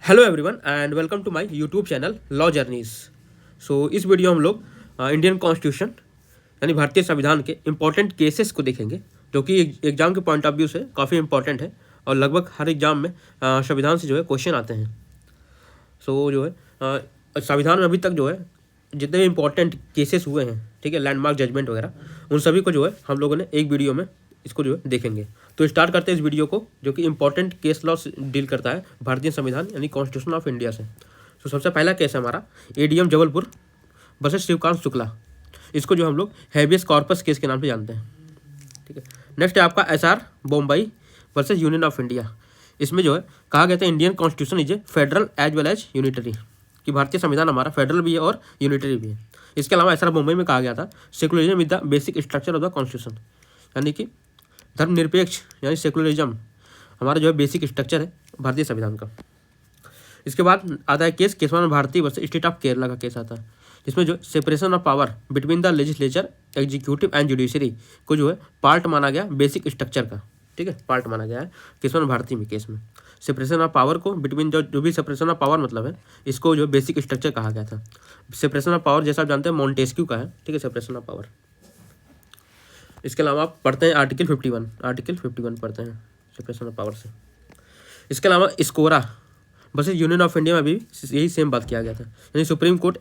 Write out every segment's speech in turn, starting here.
Hello everyone and welcome to my YouTube channel law journeys. इस वीडियो हम लोग इंडियन कॉन्स्टिट्यूशन यानी भारतीय संविधान के इम्पोर्टेंट केसेस को देखेंगे, जो कि एग्जाम के पॉइंट ऑफ व्यू से काफ़ी इंपॉर्टेंट है और लगभग हर एग्जाम में संविधान से जो है क्वेश्चन आते हैं। जो है संविधान में अभी तक जो है जितने भी इम्पोर्टेंट केसेस हुए हैं, ठीक है, लैंडमार्क जजमेंट वगैरह, उन सभी को जो है हम लोगों ने एक वीडियो में इसको जो है देखेंगे। तो स्टार्ट करते हैं इस वीडियो को, जो कि इंपॉर्टेंट केस लॉ से डील करता है भारतीय संविधान यानी कॉन्स्टिट्यूशन ऑफ इंडिया से। तो सबसे पहला केस है हमारा एडीएम जबलपुर वर्सेस शिवकांत शुक्ला। इसको जो हम लोग हैबियस कॉर्पस केस के नाम से जानते हैं, ठीक है। नेक्स्ट है आपका SR Bommai versus union of India. इसमें जो है कहा गया था Indian constitution is a federal as well as unitary, कि भारतीय संविधान हमारा फेडरल भी है और यूनिटरी भी है। इसके अलावा एसआर बॉम्बई में कहा गया था secularism is the basic structure of the constitution, यानी कि धर्मनिरपेक्ष यानी सेकुलरिज्म हमारा जो है बेसिक स्ट्रक्चर है भारतीय संविधान का। इसके बाद आता है case Kesavananda Bharati versus state of Kerala का केस आता है, जिसमें जो separation of power between the legislature executive and judiciary को जो है पार्ट माना गया बेसिक स्ट्रक्चर का, ठीक है, पार्ट माना गया है केशवानंद भारती में केस में। सेपरेशन ऑफ पावर को बिटवीन जो भी सेपरेशन ऑफ पावर मतलब है, इसको जो बेसिक स्ट्रक्चर कहा गया था। सेपरेशन ऑफ पावर जैसा आप जानते हैं मॉन्टेस्क्यू का है, ठीक है, सेपरेशन ऑफ पावर। इसके अलावा आप पढ़ते हैं आर्टिकल 51 पढ़ते हैं सेपरेशन ऑफ पावर से। इसके अलावा स्कोरा वर्सेस यूनियन ऑफ इंडिया में भी यही सेम बात किया गया था, यानी supreme court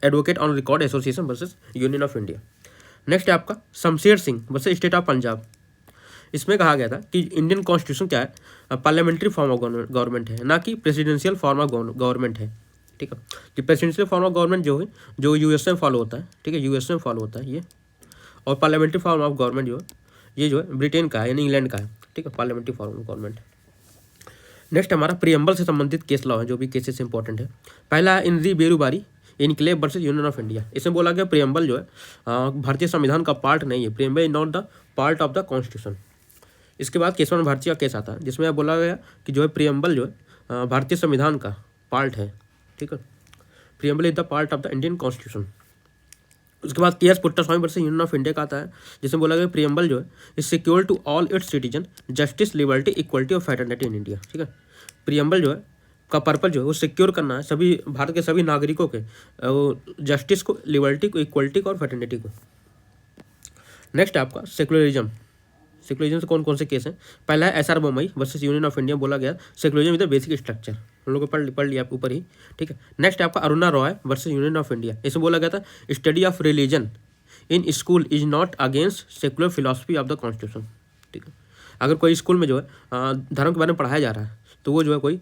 advocate on record association versus union of India. Next है आपका Shamsher Singh versus state of Punjab. इसमें कहा गया था कि इंडियन कॉन्स्टिट्यूशन क्या है, पार्लियामेंट्री फॉर्म ऑफ गवर्नमेंट है, ना कि प्रेसिडेंशियल फॉर्म ऑफ गवर्नमेंट है, ठीक है। कि प्रेसिडेंशियल फॉर्म ऑफ गवर्नमेंट जो है जो यूएस में फॉलो होता है, ठीक है, यूएस में फॉलो होता है ये, और पार्लियामेंट्री फॉर्म ऑफ गवर्नमेंट जो है ये जो है ब्रिटेन का है यानी इंग्लैंड का है, ठीक है, parliamentary form of government. Next हमारा प्रियम्बल से संबंधित केस लॉ है, जो भी केसेस इंपॉर्टेंट है। पहला है in re Berubari enclave versus union of India. इसमें बोला गया प्रियम्बल जो है भारतीय संविधान का पार्ट नहीं है, preamble is not the part of the constitution. इसके बाद केशवानंद भारती का केस आता है, जिसमें बोला गया कि जो है प्रियम्बल जो है भारतीय संविधान का पार्ट है, ठीक है, preamble is the part of the Indian constitution. उसके बाद KS Puttaswamy versus union of India का आता है, जिसमें बोला गया प्रियम्बल जो है is secure to all its citizen justice liberty equality और फ्रेटर्निटी इन इंडिया, ठीक है। प्रियम्बल जो है का पर्पल जो है वो सिक्योर करना है सभी भारत के सभी नागरिकों के जस्टिस को, लिबर्टी को, इक्वलिटी को और फ्रेटर्निटी को। नेक्स्ट है आपका सेकुलरिज्म। सेकुलरिज्म से कौन कौन से केस हैं? पहला है SR Bombay versus union of India. बोला गया secularism is the basic structure, हम लोग को पढ़ लिया ऊपर ही, ठीक है। नेक्स्ट है आपका Aruna Roy versus union of India. इसमें बोला गया था study of religion in school is not against secular philosophy of the constitution, ठीक है। अगर कोई स्कूल में जो है धर्म के बारे में पढ़ाया जा रहा है तो वो जो है कोई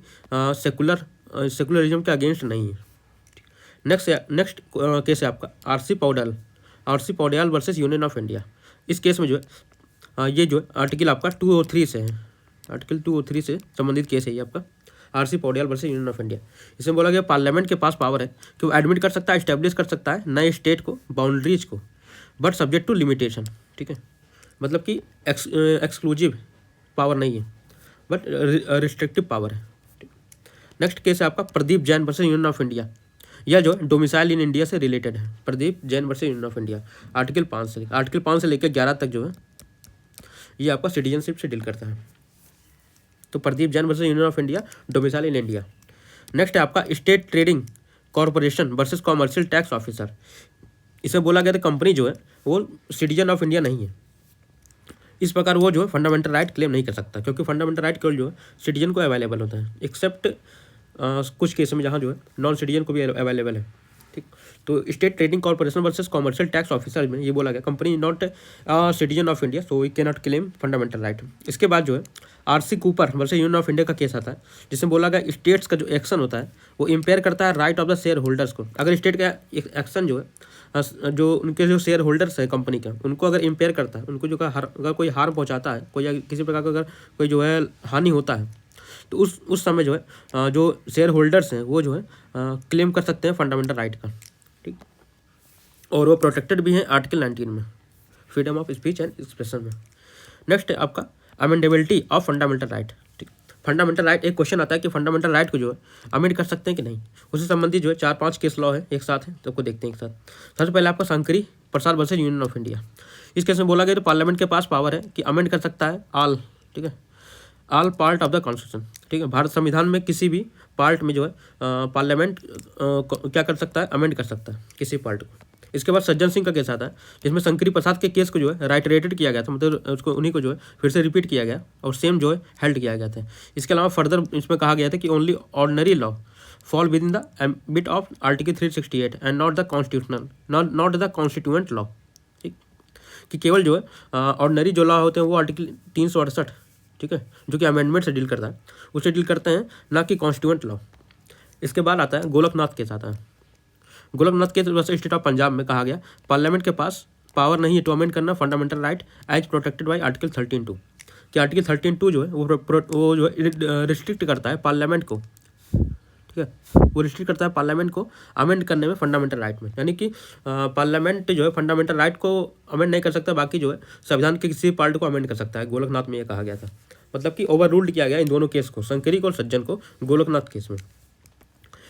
सेकुलरिज्म के अगेंस्ट नहीं है। नेक्स्ट केस है आपका RC Poudyal versus union of India. इस केस में जो है ये जो आर्टिकल आपका 203 से है, आर्टिकल 203 से संबंधित केस है ये आपका RC Poudyal versus union of India. इसमें बोला गया पार्लियामेंट के पास पावर है कि वो एडमिट कर सकता है, इस्टेब्लिश कर सकता है नए स्टेट को, बाउंड्रीज को, बट सब्जेक्ट टू लिमिटेशन, ठीक है। मतलब कि एक्सक्लूसिव पावर नहीं है, बट रिस्ट्रिक्टिव पावर है। नेक्स्ट केस है आपका Pradeep Jain versus union of India. यह जो डोमिसाइल इन इंडिया से रिलेटेड है, Pradeep Jain versus union of India. Article 5 से लेकर 11 तक जो है ये आपका सिटीजनशिप से डील करता है। तो Pradeep Jain versus union of India, domicile in India. Next है आपका state trading corporation versus commercial tax officer. इसमें बोला गया था कंपनी जो है वो सिटीजन ऑफ इंडिया नहीं है, इस प्रकार वो जो है फंडामेंटल राइट क्लेम नहीं कर सकता, क्योंकि फंडामेंटल राइट केवल जो है सिटीजन को अवेलेबल होता है, एक्सेप्ट कुछ केस में जहाँ जो है नॉन सिटीजन को भी अवेलेबल है, ठीक। तो state trading corporation versus commercial tax officer में ये बोला गया company not citizen of India, so we can not claim fundamental right. इसके बाद जो है RC Cooper versus union of India का केस आता है, जिसमें बोला गया स्टेट्स का जो एक्शन होता है वो इम्पेयर करता है right of the share holders को। अगर स्टेट का एक्शन जो है जो उनके जो शेयर होल्डर्स है कंपनी का, उनको अगर इम्पेयर करता है, उनको जो अगर कोई हार्म पहुंचाता है, कोई किसी प्रकार का अगर कोई जो है हानि होता है, तो उस समय जो है जो शेयर होल्डर्स हैं वो जो है क्लेम कर सकते हैं फंडामेंटल राइट का, ठीक। और वो प्रोटेक्टेड भी हैं आर्टिकल 19 में, freedom of speech and expression में। नेक्स्ट है आपका अमेंडेबिलिटी ऑफ फंडामेंटल राइट, ठीक। फंडामेंटल राइट एक क्वेश्चन आता है कि फंडामेंटल राइट को जो है अमेंड कर सकते हैं कि नहीं, उससे संबंधित जो है 4-5 केस लॉ है एक साथ है, तो आपको देखते हैं एक साथ। सबसे पहले आपका शंकरी प्रसाद वर्सेस यूनियन ऑफ इंडिया। इस केस में बोला गया तो पार्लियामेंट के पास पावर है कि अमेंड कर सकता है ऑल, ठीक है, all part of the constitution, ठीक है। भारत संविधान में किसी भी पार्ट में जो है पार्लियामेंट क्या कर सकता है, अमेंड कर सकता है किसी पार्ट को। इसके बाद सज्जन सिंह का केस आता है, जिसमें शंकरी प्रसाद के केस को जो है राइटरेटेड किया गया था, मतलब उसको उन्हीं को जो है फिर से रिपीट किया गया और सेम जो है हेल्ड किया गया था। इसके अलावा फर्दर इसमें कहा गया था कि only ordinary law fall with in the ambit of article 368 and not the constitutional not the constituent law, ठीक, कि केवल जो है ऑर्डिनरी जो लॉ होते हैं वो आर्टिकल 368, ठीक है, जो कि अमेंडमेंट से डील करता है, उससे डील करते हैं, ना कि कॉन्स्टिट्यूएंट लॉ। इसके बाद आता है गोलकनाथ केस आता है। Golaknath case versus state of Punjab में कहा गया पार्लियामेंट के पास पावर नहीं है टू अमेंड करना fundamental right as protected by article 13(2), कि आर्टिकल 13(2) जो है वो जो है रिस्ट्रिक्ट करता है पार्लियामेंट को, ठीक है, वो रिस्ट्रिक्ट करता है पार्लियामेंट को अमेंड करने में फंडामेंटल राइट में, यानी कि पार्लियामेंट जो है फंडामेंटल राइट को अमेंड नहीं कर सकता, बाकी जो है संविधान के किसी पार्ट को अमेंड कर सकता है। गोलकनाथ में ये कहा गया था, मतलब कि ओवर रूल्ड किया गया इन दोनों केस को, शंकरी को और सज्जन को, गोलकनाथ केस में।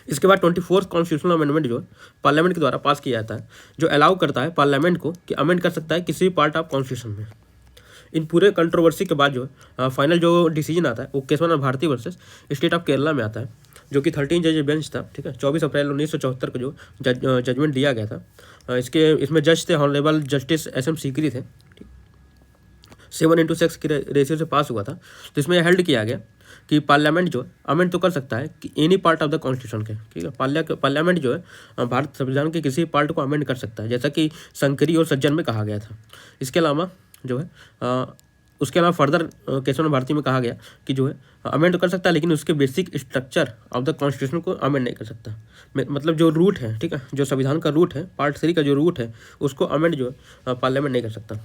इसके बाद 24th कॉन्स्टिट्यूशनल अमेंडमेंट जो है पार्लियामेंट के द्वारा पास किया जाता है, जो अलाउ करता है पार्लियामेंट को कि अमेंड कर सकता है किसी भी पार्ट ऑफ कॉन्स्टिट्यूशन में। इन पूरे कंट्रोवर्सी के बाद जो है फाइनल जो डिसीजन आता है वो Keshavan Bharati versus state of Kerala में आता है, जो कि 13 जज बेंच था, ठीक है। 24 अप्रैल 1974 को जो जजमेंट दिया गया था, इसमें जज थे हॉनरेबल जस्टिस SM सीकरी थे, 7:6 की रेशियो से पास हुआ था। तो इसमें हेल्ड किया गया कि पार्लियामेंट जो अमेंड तो कर सकता है कि any part of the constitution के, ठीक है, पार्लियामेंट जो है भारत संविधान के किसी पार्ट को अमेंड कर सकता है, जैसा कि शंकरी और सज्जन में कहा गया था। इसके अलावा जो है उसके अलावा फर्दर केशवन भारती में कहा गया कि जो है अमेंड कर सकता है, लेकिन उसके basic structure of the constitution को अमेंड नहीं कर सकता। मतलब जो रूट है, ठीक है, जो संविधान का रूट है, पार्ट 3 का जो रूट है, उसको अमेंड जो है पार्लियामेंट नहीं कर सकता,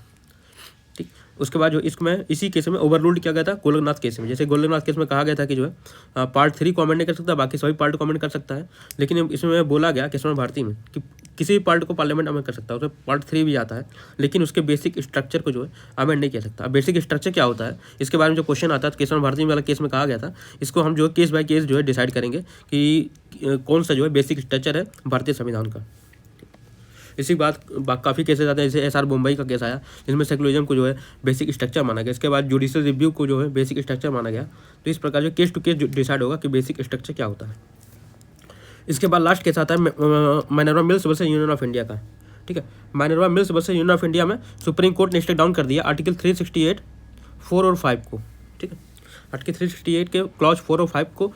ठीक। उसके बाद जो इसमें इसी केस में ओवर रूल्ड किया गया था गोलकनाथ केस में। जैसे गोलकनाथ केस में कहा गया था कि जो है पार्ट 3 को अमेंड नहीं कर सकता, बाकी सभी पार्ट को अमेंड कर सकता है, लेकिन इसमें बोला गया केशवन भारती में कि किसी भी पार्ट को पार्लियामेंट अमेंड कर सकता है, उसमें पार्ट 3 भी आता है, लेकिन उसके बेसिक स्ट्रक्चर को जो है अमेंड नहीं किया सकता। अब बेसिक स्ट्रक्चर क्या होता है, इसके बारे में जो क्वेश्चन आता है, तो केशवन भारती वाला केस में कहा गया था, इसको हम जो है केस बाय केस जो है डिसाइड करेंगे कि कौन सा जो है बेसिक स्ट्रक्चर है भारतीय संविधान का। इसी बात काफ़ी केसेस आते हैं, जैसे SR मुंबई का केस आया, जिसमें सेकुलरिज्म को जो है बेसिक स्ट्रक्चर माना गया। इसके बाद जुडिशियल रिव्यू को जो है बेसिक स्ट्रक्चर माना गया। तो इस प्रकार जो केस टू केस डिसाइड होगा कि बेसिक स्ट्रक्चर क्या होता है। इसके बाद लास्ट केस आता है Minerva Mills versus union of India का, ठीक है। Minerva Mills versus union of India में सुप्रीम कोर्ट ने स्टेक डाउन कर दिया आर्टिकल 368 4 और 5 को, ठीक है। आर्टिकल 368 के क्लॉज 4 और 5 को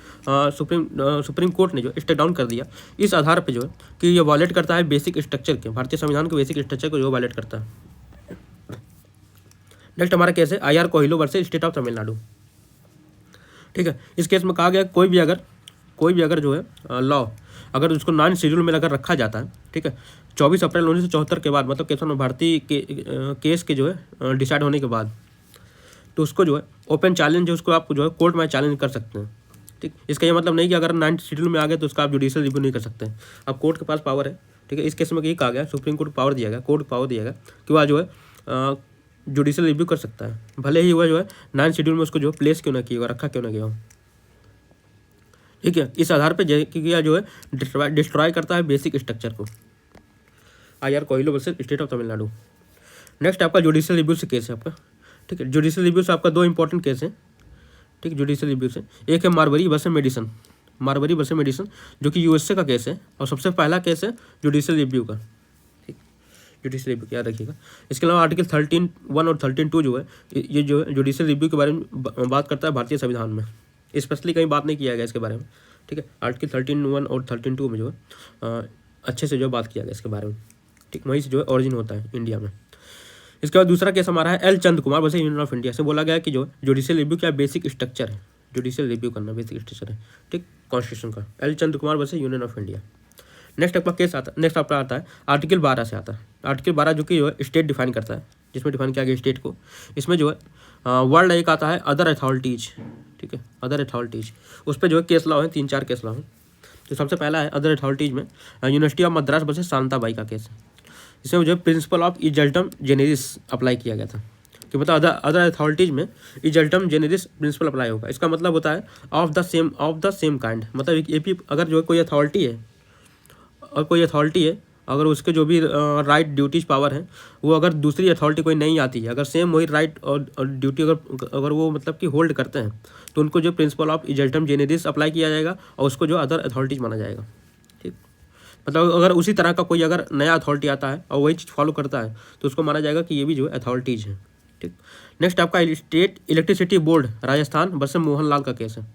सुप्रीम कोर्ट ने जो स्टेक डाउन कर दिया, इस आधार पे जो है कि ये वायलेट करता है बेसिक स्ट्रक्चर के, भारतीय संविधान के बेसिक स्ट्रक्चर को जो वायलेट करता है। नेक्स्ट हमारा केस है IR Coelho versus state of Tamil Nadu, ठीक है। इस केस में कहा गया कोई भी अगर जो है लॉ अगर उसको नॉन शेड्यूल में अगर रखा जाता है, ठीक है, 24 अप्रैल 1974 के बाद, मतलब केशवन भारती के केस के जो है डिसाइड होने के बाद, तो उसको जो है ओपन चैलेंज है, उसको आप जो है कोर्ट में चैलेंज कर सकते हैं, ठीक। इसका ये मतलब नहीं कि अगर 9th शेड्यूल में आ गए तो उसका आप जुडिशियल रिव्यू नहीं कर सकते हैं, अब कोर्ट के पास पावर है, ठीक है। इस केस में ये कहा गया, सुप्रीम कोर्ट पावर दिया गया, कोर्ट पावर दिया गया कि वह जो है जुडिशियल रिव्यू कर सकता है, भले ही वह जो है 9th शेड्यूल में उसको जो प्लेस क्यों ना किया हो, रखा क्यों ना गया हो, ठीक है। इस आधार पर जो है डिस्ट्रॉय करता है बेसिक स्ट्रक्चर को। IR Coelho versus state of Tamil Nadu. Next आपका जुडिशियल रिव्यू से केस है आपका, ठीक है। जुडिशियल रिव्यू से आपका 2 इंपॉर्टेंट केस है, ठीक। जुडिशियल रिव्यू से एक है मारवरी वर्सेस मेडिसन, जो कि USA का केस है, और सबसे पहला केस है जुडिशियल रिव्यू का, ठीक। जुडिशियल रिव्यू याद रखिएगा। इसके अलावा आर्टिकल 13(1) और 13(2) जो है ये जो है जुडिशियल रिव्यू के बारे में बात करता है भारतीय संविधान में, स्पेशली कहीं बात नहीं किया गया इसके बारे में, ठीक है। आर्टिकल 13(1) और 13(2) में जो है अच्छे से जो बात किया गया इसके बारे में, ठीक। वहीं से जो है ऑरिजिन होता है इंडिया में। इसके बाद दूसरा केस हमारा है L Chand Kumar versus union of India से बोला गया कि जो जुडिशियल रिव्यू क्या बेसिक स्ट्रक्चर है, जुडिशियल रिव्यू करना बेसिक स्ट्रक्चर है, ठीक, कॉन्स्टिट्यूशन का। L Chand Kumar versus union of India. Next आपका आता है आर्टिकल 12 से आता है। आर्टिकल 12 जो कि जो है स्टेट डिफाइन करता है, जिसमें डिफाइन किया गया स्टेट को। इसमें जो है वर्ड एक आता है अदर अथॉरिटीज, ठीक है, अदर अथॉरिटीज। उस पर जो है केस लॉ है, 3-4 केस लॉ है। तो सबसे पहला है अदर अथॉरिटीज में university of Madras versus Shantabai का केस है। इसमें जो प्रिंसिपल ऑफ इजल्टम जेनेरिस अप्लाई किया गया था, कि मतलब अदर अथॉरिटीज में इजल्टम जेनेरिस प्रिंसिपल अप्लाई होगा। इसका मतलब होता है ऑफ द सेम काइंड, मतलब एक अगर जो कोई अथॉरिटी है और कोई अथॉरिटी है अगर उसके जो भी राइट ड्यूटीज पावर हैं वो अगर दूसरी अथॉरिटी कोई नहीं आती है, अगर सेम वही राइट और ड्यूटी अगर वो मतलब कि होल्ड करते हैं, तो उनको जो प्रिंसिपल ऑफ इजल्टम जेनेरिस अप्लाई किया जाएगा और उसको जो अदर अथॉरिटीज माना जाएगा। ठीक, मतलब अगर उसी तरह का कोई अगर नया अथॉरिटी आता है और वही चीज़ फॉलो करता है तो उसको माना जाएगा कि ये भी जो है अथॉरिटीज़ हैं। ठीक, नेक्स्ट आपका state electricity board Rajasthan versus Mohanlal का केस है।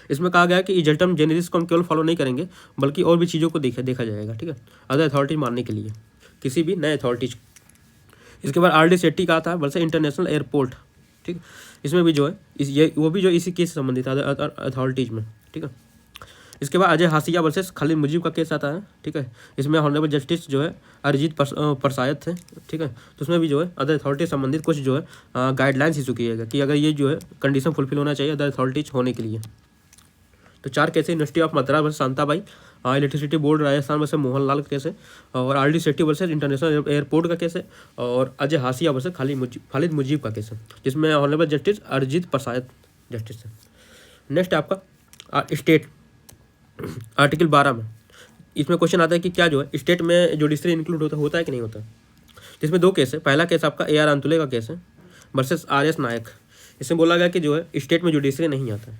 इसमें कहा गया है कि इजल्टम जेनेरिस को हम केवल फॉलो नहीं करेंगे बल्कि और भी चीज़ों को देखा जाएगा। ठीक है, अदर अथॉरिटीज मानने के लिए किसी भी नए अथॉरिटीज। इसके बाद RD सेट्टी का आता है वर्सेस इंटरनेशनल एयरपोर्ट। ठीक, इसमें भी जो है वो भी जो इसी केस से संबंधित है अदर अथॉरिटीज़ में। ठीक है, इसके बाद अजय हासिया वर्सेस खालिद मुजीब का केस आता है। ठीक है, इसमें ऑनरेबल जस्टिस जो है अरिजीत परसायत थे। ठीक है, तो उसमें भी जो है अदर अथॉरिटी से संबंधित कुछ जो है गाइडलाइंस इशू किएगा कि अगर ये जो है कंडीशन फुलफिल होना चाहिए अदर अथॉरिटीज होने के लिए। तो 4 केस है, university of Madras versus Shantabai, electricity board Rajasthan versus Mohanlal का केस है, और RD Shetty versus international airport का केस है, और अजय हासिया वर्सेस खालिद मुजीब का केस है, जिसमें honourable justice Arijit Pasayat justice है। नेक्स्ट आपका स्टेट आर्टिकल 12 में इसमें क्वेश्चन आता है कि क्या जो है स्टेट में जुडिशरी इंक्लूड होता है कि नहीं होता। जिसमें 2 केस है। पहला केस आपका AR अंतुले का केस है वर्सेस RS नायक। इसमें बोला गया कि जो है स्टेट में जुडिशरी नहीं आता है,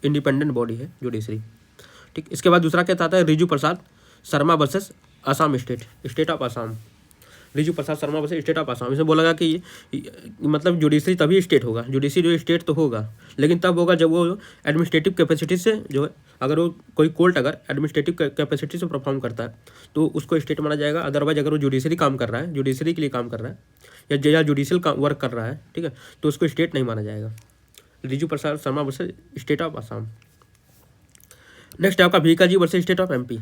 इंडिपेंडेंट बॉडी है जुडिशरी। ठीक, इसके बाद दूसरा केस आता है Riju Prasad Sharma versus Assam State of Assam. Riju Prasad Sharma versus state of Assam. इसमें बोला गया कि मतलब जुडिशरी तभी स्टेट होगा, जुडिशरी जो स्टेट तो होगा लेकिन तब होगा जब वो एडमिनिस्ट्रेटिव कैपेसिटी से जो है, अगर वो कोई कोर्ट अगर एडमिनिस्ट्रेटिव कैपेसिटी से परफॉर्म करता है तो उसको स्टेट माना जाएगा। अदरवाइज अगर वो जुडिशरी काम कर रहा है, जुडिशरी के लिए काम कर रहा है या जुडिशियल वर्क कर रहा है, ठीक है, तो उसको स्टेट नहीं माना जाएगा। Riju Prasad Sharma versus state of Assam. Next आपका Bhikaji versus state of MP।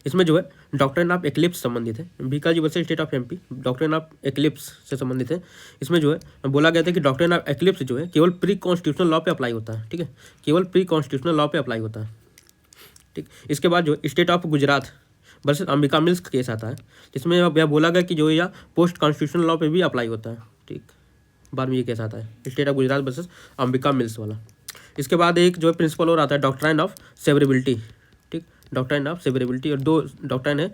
इसमें जो है डॉक्ट्रिन ऑफ एक्लिप्स संबंधित है। Bhikaji versus state of MP doctrine of eclipse से संबंधित है। इसमें जो है बोला गया था कि डॉक्ट्रिन ऑफ एक्लिप्स जो है केवल प्री कॉन्स्टिट्यूशनल लॉ पे अप्लाई होता है। ठीक है, केवल प्री कॉन्स्टिट्यूशनल लॉ पे अप्लाई होता है। ठीक, इसके बाद जो state of Gujarat versus Ambika mills का केस आता है, जिसमें यह बोला गया कि जो या पोस्ट कॉन्स्टिट्यूशनल लॉ पे भी अप्लाई होता है। ठीक, बाद में ये केस आता है state of Gujarat versus Ambika mills वाला। इसके बाद एक जो है प्रिंसिपल और आता है डॉक्ट्राइन ऑफ सेवरेबिलिटी। ठीक, डॉक्ट्राइन ऑफ सेवरेबिलिटी, और 2 डॉक्ट्राइन है,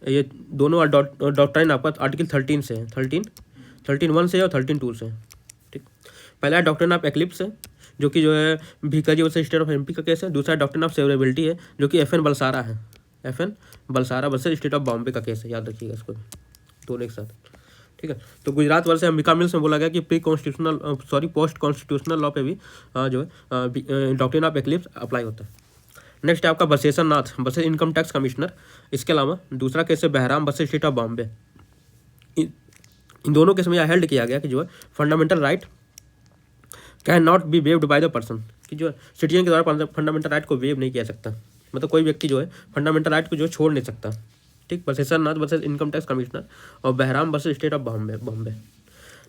ये दोनों डॉक्ट्राइन आपका आर्टिकल 13 से है, 13(1) से और 13(2) से। ठीक, पहला डॉक्ट्राइन ऑफ एक्लिप्स है जो कि जो है Bhikaji versus state of MP का केस है। दूसरा डॉक्ट्राइन ऑफ सेवरेबिलिटी है जो कि FN बलसारा है, FN Balsara versus state of Bombay का केस है, याद रखिएगा इसको दोनों एक साथ। ठीक है, तो गुजरात वर्सेस अंबिका मिल्स में बोला गया कि पोस्ट कॉन्स्टिट्यूशनल लॉ पे भी जो है डॉक्ट्रिन ऑफ एक्लिप्स अप्लाई होता है। नेक्स्ट है आपका Basheshar Nath versus income tax commissioner. इसके अलावा दूसरा केस है Behram versus state of Bombay. इन दोनों केस में यह हेल्ड किया गया कि जो है fundamental right can not be waived by the person, कि जो है सिटीजन के द्वारा फंडामेंटल राइट को वेव नहीं किया सकता, मतलब कोई व्यक्ति जो है फंडामेंटल राइट को जो छोड़ नहीं सकता। ठीक, Basheshar Nath versus income tax commissioner और Behram versus state of Bombay.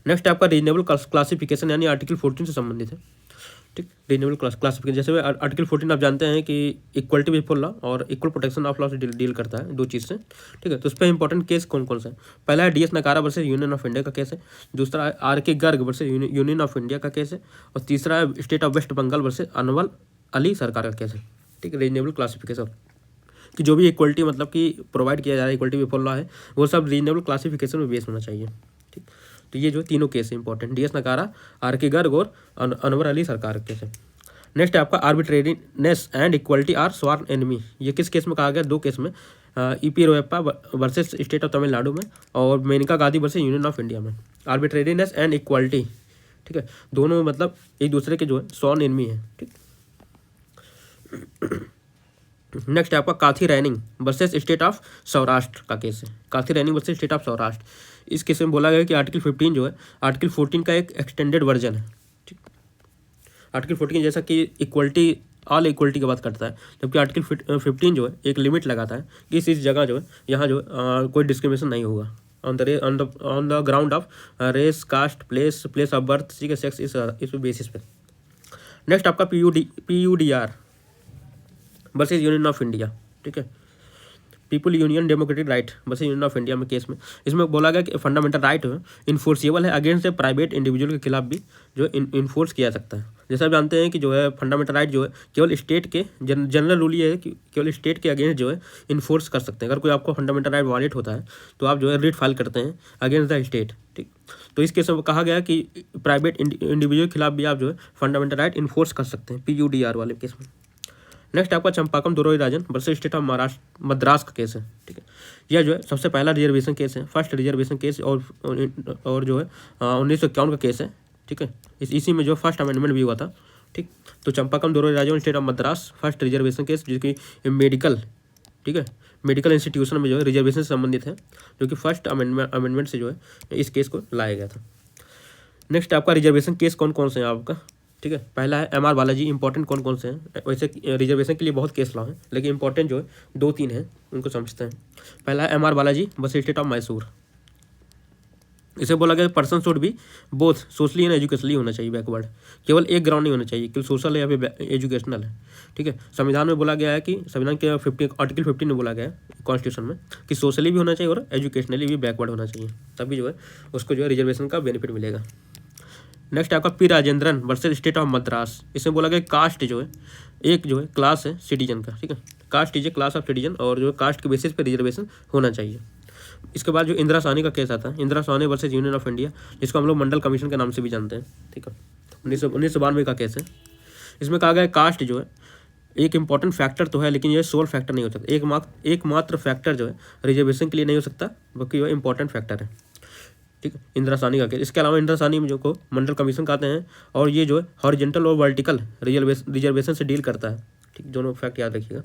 Next आपका रीजनेबल क्लासिफिकेशन यानी आर्टिकल 14 से संबंधित है। ठीक, रीजनेबल क्लासिफिकेशन, जैसे आर्टिकल 14 आप जानते हैं कि इक्वलिटी बिफोर लॉ और इक्वल प्रोटेक्शन ऑफ लॉ से डील करता है, 2 चीज़ से। ठीक है, तो उस पर इंपॉर्टेंट केस कौन कौन सा है। पहला है DS Nakara versus union of India का केस है। दूसरा है RK Garg versus union of India का केस है। और तीसरा है state of West Bengal versus Anwar Ali Sarkar का केस है। ठीक, रीजनेबल क्लासिफिकेशन कि जो भी इक्वलिटी मतलब कि प्रोवाइड किया जा रहा है, इक्वलिटी बिफोर लॉ है, वो सब रीजनेबल क्लासिफिकेशन में बेस होना चाहिए। ठीक, तो ये जो तीनों केस है important, DS Nakara, RK Garg और अनवर अली सरकार केस है। नेक्स्ट है आपका arbitrariness and equality are sworn enemy. ये किस केस में कहा गया, 2 केस में, EP Royappa versus state of Tamil Nadu में और Maneka Gandhi versus union of India में। आर्बिट्रेरीनेस एंड इक्वलिटी, ठीक है, दोनों मतलब एक दूसरे के जो है स्वार्न एनिमी है। ठीक, नेक्स्ट है आपका काथी raining versus state of Saurashtra का केस है। काथी raining versus state of Saurashtra, इस केस में बोला गया कि आर्टिकल 15 जो है आर्टिकल 14 का एक एक्सटेंडेड वर्जन है। ठीक, आर्टिकल 14 जैसा कि इक्वलिटी ऑल इक्वलिटी की बात करता है, जबकि आर्टिकल 15 जो है एक लिमिट लगाता है कि इस जगह जो है यहाँ जो कोई डिस्क्रिमिनेशन नहीं होगा on the ground of race, caste, place of birth, ठीक है, सेक्स, इस बेसिस पे। नेक्स्ट आपका PUDR versus union of India. ठीक है, people union democratic right versus union of India में केस में इसमें बोला गया कि फंडामेंटल राइट है इन्फोर्सिबल है अगेंस्ट ए प्राइवेट इंडिविजुअल के खिलाफ भी जो इन्फोर्स किया सकता है। जैसे आप जानते हैं कि जो है फंडामेंटल राइट जो है केवल स्टेट के जनरल रूल ये है कि केवल स्टेट के अगेंस्ट जो है इन्फोर्स कर सकते हैं। अगर कोई आपको फंडामेंटल राइट वायलेट होता है तो आप जो है रिट फाइल करते हैं अगेंस्ट द स्टेट, ठीक। तो इस केस में कहा गया कि प्राइवेट इंडिविजुअल के खिलाफ भी आप जो है फंडामेंटल राइट इन्फोर्स कर सकते हैं PUDR वाले केस में। नेक्स्ट आपका Champakam Dorairajan versus state of Maharashtra Madras का केस है, ठीक है। यह जो है सबसे पहला रिजर्वेशन केस है, फर्स्ट रिजर्वेशन केस और जो है 1951 का केस है, ठीक है। इसी में जो फर्स्ट अमेंडमेंट भी हुआ था, ठीक। तो Champakam Dorairajan State of Madras first reservation case जो कि मेडिकल, ठीक है, मेडिकल इंस्टीट्यूशन में जो है रिजर्वेशन से संबंधित है, जो कि फर्स्ट अमेंडमेंट से जो है इस केस को लाया गया था। नेक्स्ट आपका रिजर्वेशन केस कौन कौन से हैं आपका, ठीक है। पहला है MR बालाजी। इंपॉर्टेंट कौन कौन से हैं, वैसे रिजर्वेशन के लिए बहुत केस लॉ हैं लेकिन इंपॉर्टेंट जो है 2-3 हैं उनको समझते हैं। पहला है MR Balaji versus state of Mysore. इसे बोला गया पर्सन शुड भी बोथ सोशली एंड एजुकेशनली होना चाहिए बैकवर्ड, केवल एक ग्राउंड नहीं होना चाहिए कि सोशल है या फिर एजुकेशनल है, ठीक है। संविधान में बोला गया है कि संविधान के आर्टिकल 15 में बोला गया है कॉन्स्टिट्यूशन में कि सोशली भी होना चाहिए और एजुकेशनली भी बैकवर्ड होना चाहिए, तभी जो है उसको जो है रिजर्वेशन का बेनिफिट मिलेगा। नेक्स्ट आपका P Rajendran versus state of Madras. इसमें बोला गया कास्ट जो है एक जो है क्लास है सिटीजन का, ठीक है। Caste is a class of citizen और जो कास्ट के बेसिस पे रिजर्वेशन होना चाहिए। इसके बाद जो इंदिरा साहनी का केस आता है, Indira Sahni versus union of India, जिसको हम लोग मंडल कमीशन के नाम से भी जानते हैं, ठीक है। 1992 का केस है। इसमें कहा गया कास्ट जो है एक इंपॉर्टेंट फैक्टर तो है लेकिन ये सोल फैक्टर नहीं हो सकता, एकमात्र फैक्टर जो है रिजर्वेशन के लिए नहीं हो सकता, बल्कि वह इंपॉर्टेंट फैक्टर है, ठीक है। इंदिरा साहनी का केस। इसके अलावा इंदिरा साहनी में जो को मंडल कमीशन कहते हैं और ये जो है हॉरिजॉन्टल और वर्टिकल रिजर्वेशन से डील करता है, ठीक। दोनों फैक्ट याद रखिएगा।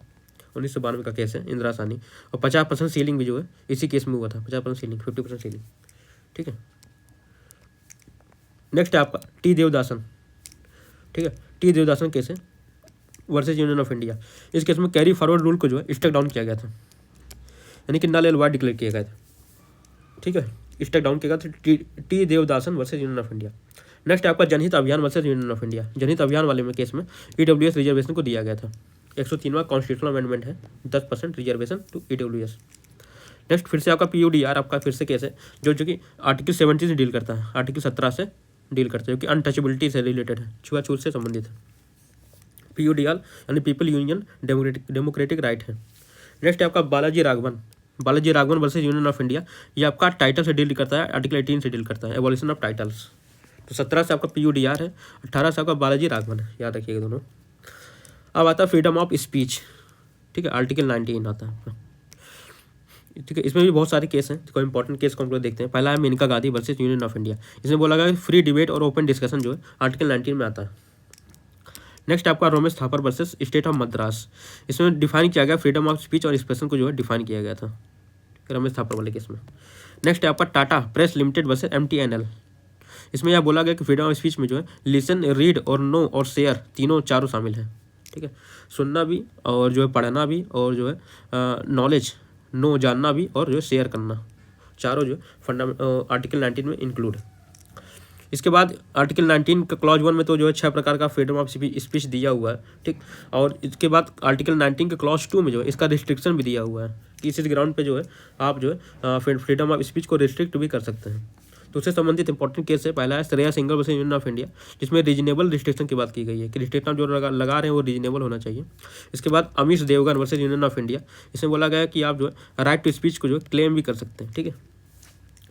1992 का केस है इंदिरा साहनी। और 50% सीलिंग भी जो है इसी केस में हुआ था, 50% सीलिंग, 50% सीलिंग, ठीक है। नेक्स्ट है आपका T देवदासन, ठीक है। T देवदासन केस है वर्सेज यूनियन ऑफ इंडिया। इस केस में कैरी फॉरवर्ड रूल को जो है स्टक डाउन किया गया था, यानी कि नल एंड वॉइड डिक्लेयर किया गया था, ठीक है। स्टक डाउन किया गया था T Devadasan versus union of India. Next आपका जनहित अभियान वर्सेज यूनियन ऑफ इंडिया। जनहित अभियान वाले में केस में EWS रिजर्वेशन को दिया गया था। 103वां कॉन्स्टिट्यूशनल अमेंडमेंट है, 10% रिजर्वेशन टू EWS। नेक्स्ट फिर से आपका PUDR आपका फिर से केस है जो कि आर्टिकल 70 से डील करता है, आर्टिकल 17 से डील करता है, जो कि अनटचेबिलिटी से रिलेटेड है, छुआछूत से संबंधित है। PUDR यानी पीपल यूनियन डेमोक्रेटिक राइट है। नेक्स्ट है आपका Balaji Raghavan versus union of India. ये आपका टाइटल से डील करता है, आर्टिकल 18 से डील करता है, एबॉलिशन ऑफ टाइटल्स। तो 17 से आपका PUDR है, 18 से आपका बालाजी राघवन है, याद रखिएगा दोनों। अब आता है फ्रीडम ऑफ स्पीच, ठीक है, आर्टिकल 19 आता है आपका, ठीक है। इसमें भी बहुत सारे केस हैं, कोई इंपॉर्टेंट केस को हम लोग देखते हैं। पहला है Maneka Gandhi versus union of India. इसमें बोला गया फ्री डिबेट और ओपन डिस्कशन जो है आर्टिकल 19 में आता है। नेक्स्ट आपका Ramesh Thapar versus state of Madras. इसमें डिफाइन किया गया फ्रीडम ऑफ स्पीच और एक्सप्रेशन को जो है डिफाइन किया गया था रमेश थापर वाले केस में। नेक्स्ट है आपका Tata press limited versus MTNL। इसमें यह बोला गया कि फ्रीडम ऑफ स्पीच में जो है लिसन, रीड और नो और शेयर चारों शामिल है, ठीक है। सुनना भी और जो है पढ़ना भी और जो है नॉलेज नो जानना भी और जो है शेयर करना, चारों जो आर्टिकल 19 में इंक्लूड है। इसके बाद आर्टिकल 19 का क्लॉज 1 में तो जो है 6 प्रकार का फ्रीडम ऑफ स्पीच दिया हुआ है, ठीक। और इसके बाद आर्टिकल 19 के क्लॉज 2 में जो है इसका रिस्ट्रिक्शन भी दिया हुआ है कि इस ग्राउंड पे जो है आप जो है फ्रीडम ऑफ स्पीच को रिस्ट्रिक्ट भी कर सकते हैं। तो उससे संबंधित इंपॉर्टेंट केस है। पहला है Shreya Singhal versus union of India, जिसमें रीजनेबल रिस्ट्रिक्शन की बात की गई है कि रिस्ट्रिक्शन जो लगा रहे हैं वो रीजनेबल होना चाहिए। इसके बाद Amish Devgan versus union of India. इसमें बोला गया है कि आप जो है राइट टू स्पीच को जो क्लेम भी कर सकते हैं, ठीक है।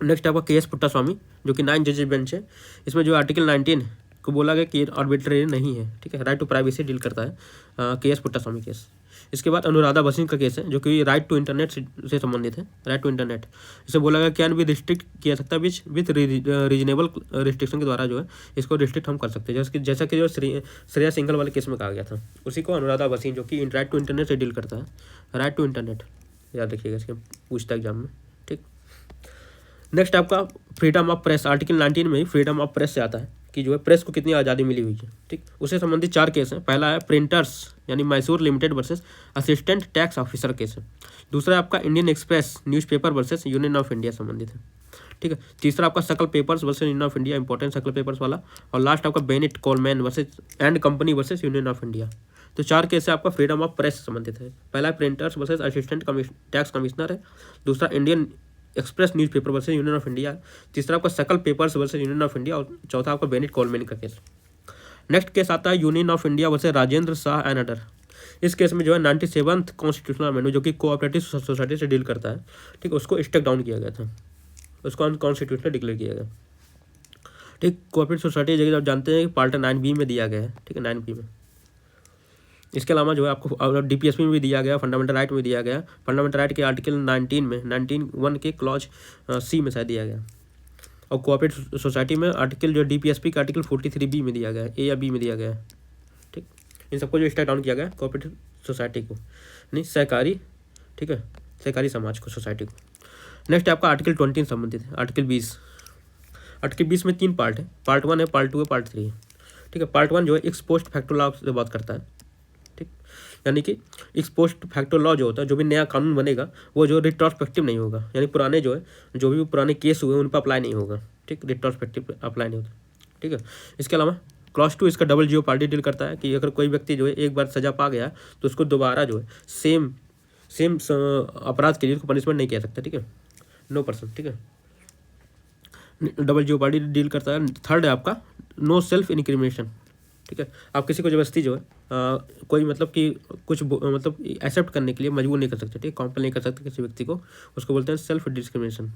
नेक्स्ट आपका KS पुट्टास्वामी जो कि 9 जजेस बेंच है। इसमें जो आर्टिकल 19 को बोला गया कि आर्बिट्रेरी नहीं है, ठीक है, राइट टू प्राइवेसी डील करता है KS पुट्टास्वामी केस। इसके बाद अनुराधा भसीन का केस है जो कि राइट टू इंटरनेट से संबंधित है, राइट टू इंटरनेट। इसे बोला गया कैन भी रिस्ट्रिक्ट किया सकता है विथ रीजनेबल रिस्ट्रिक्शन के द्वारा जो है इसको रिस्ट्रिक्ट हम कर सकते हैं, जैसा कि जो श्रेया सिंघल वाले केस में कहा गया था, उसी को अनुराधा भसीन जो कि राइट टू इंटरनेट से डील करता है, राइट टू इंटरनेट, याद रखिएगा इसके पूछता एग्जाम में, ठीक। नेक्स्ट आपका फ्रीडम ऑफ प्रेस, आर्टिकल 19 में ही फ्रीडम ऑफ प्रेस से आता है कि जो है प्रेस को कितनी आज़ादी मिली हुई है, ठीक। उससे संबंधित 4 केस हैं। पहला है प्रिंटर्स यानी Mysore limited versus assistant tax officer case है। दूसरा आपका Indian express newspaper versus union of India संबंधित है, ठीक है। तीसरा आपका सकल papers versus union of India, important सकल पेपर्स वाला। और लास्ट आपका Bennett Coleman versus and company versus union of India, तो 4 केस है आपका फ्रीडम ऑफ प्रेस से संबंधित है। पहला printers versus assistant tax commissioner है, दूसरा Indian express newspaper versus union of India, तीसरा आपका सकल papers versus union of India, और चौथा आपका बेनेट कोलमैन का केस। नेक्स्ट केस आता है union of India versus Rajendra Shah and other. इस केस में जो है 97th कॉन्स्टिट्यूशनल अमेंडमेंट जो कि कोऑपरेटिव सोसाइटी से डील करता है, ठीक, उसको स्टेक डाउन किया गया था, उसको अनकॉन्स्टिट्यूशनल डिक्लेयर किया गया। ठीक, कोऑपरेटिव सोसाइटी जगह आप जानते हैं कि पार्ट 9B में दिया गया है, ठीक है, 9B में। इसके अलावा जो है आपको DPSP में भी दिया गया, फंडामेंटल राइट में दिया गया, फंडामेंटल राइट के आर्टिकल 19 में 19(1) के क्लॉज C में शायद दिया गया, और कोऑपरेटिव सोसाइटी में आर्टिकल जो DPSP का आर्टिकल 43B में दिया गया है, A या B में दिया गया है। ठीक, इन सबको जो स्टेक डाउन किया गया कोऑपरेटिव सोसाइटी को, नहीं सहकारी, ठीक है, सहकारी समाज को, सोसाइटी को। नेक्स्ट आपका आर्टिकल 20 संबंधित है, आर्टिकल 20। आर्टिकल 20 में 3 पार्ट है, पार्ट 1 है, पार्ट 2 है, पार्ट 3 है। ठीक है, पार्ट 1 जो है एक्स पोस्ट फैक्टो लॉ से बात करता है, ठीक, यानी कि एक्स पोस्ट फैक्टो लॉ जो होता है, जो भी नया कानून बनेगा वो जो रिट्रोस्पेक्टिव नहीं होगा, यानी पुराने जो है जो भी पुराने केस हुए उन पर अप्लाई नहीं होगा, ठीक, रिट्रोस्पेक्टिव अप्लाई नहीं होता। ठीक है, इसके अलावा क्लॉज 2 इसका डबल जीओ पार्टी डील करता है कि अगर कोई व्यक्ति जो है एक बार सजा पा गया तो उसको दोबारा जो है सेम अपराध के लिए उसको पनिशमेंट नहीं किया सकता, ठीक है, 9%, ठीक है, डबल जीओ पार्टी डील करता है। थर्ड है आपका नो सेल्फ इंक्रिमिनेशन, ठीक है, आप किसी को जबरदस्ती जो है कोई मतलब कि कुछ मतलब एक्सेप्ट करने के लिए मजबूर नहीं कर सकते, ठीक, कॉम्पल नहीं कर सकते किसी व्यक्ति को, उसको बोलते हैं सेल्फ डिस्क्रिमिनेशन,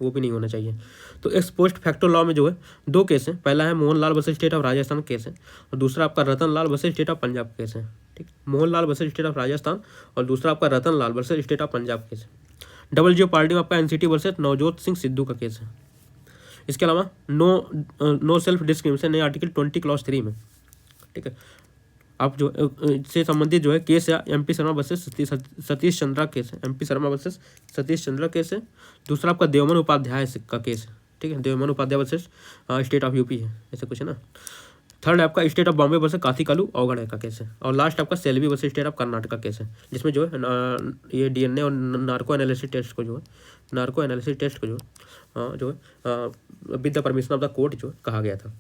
वो भी नहीं होना चाहिए। तो एक्स पोस्ट फैक्टो लॉ में जो है 2 केस हैं, पहला है Mohan Lal versus state of Rajasthan case है, और दूसरा आपका Ratan Lal versus state of Punjab case है, ठीक, Mohan Lal versus state of Rajasthan और दूसरा आपका Ratan Lal versus state of Punjab case है। डबल जीओ पार्टी में आपका NCT वर्सेस नवजोत सिंह सिद्धू का केस है। इसके अलावा नो सेल्फ डिस्क्रिमिनेशन है आर्टिकल 20 क्लॉज 3 में, ठीक है, आप जो से संबंधित जो है केस है MP Sharma versus Satish Chandra case है, MP Sharma versus Satish Chandra case है। दूसरा आपका देवमन उपाध्याय का केस है, ठीक है, Devman Upadhyaya versus state of UP है, ऐसा कुछ है ना। थर्ड आपका State of Bombay versus Kashi Kalu Oghad का केस है, और लास्ट आपका Selvi versus state of Karnataka case है, जिसमें जो है ये DNA और नार्को एनालिसिस टेस्ट को जो है with the permission of the court जो कहा गया था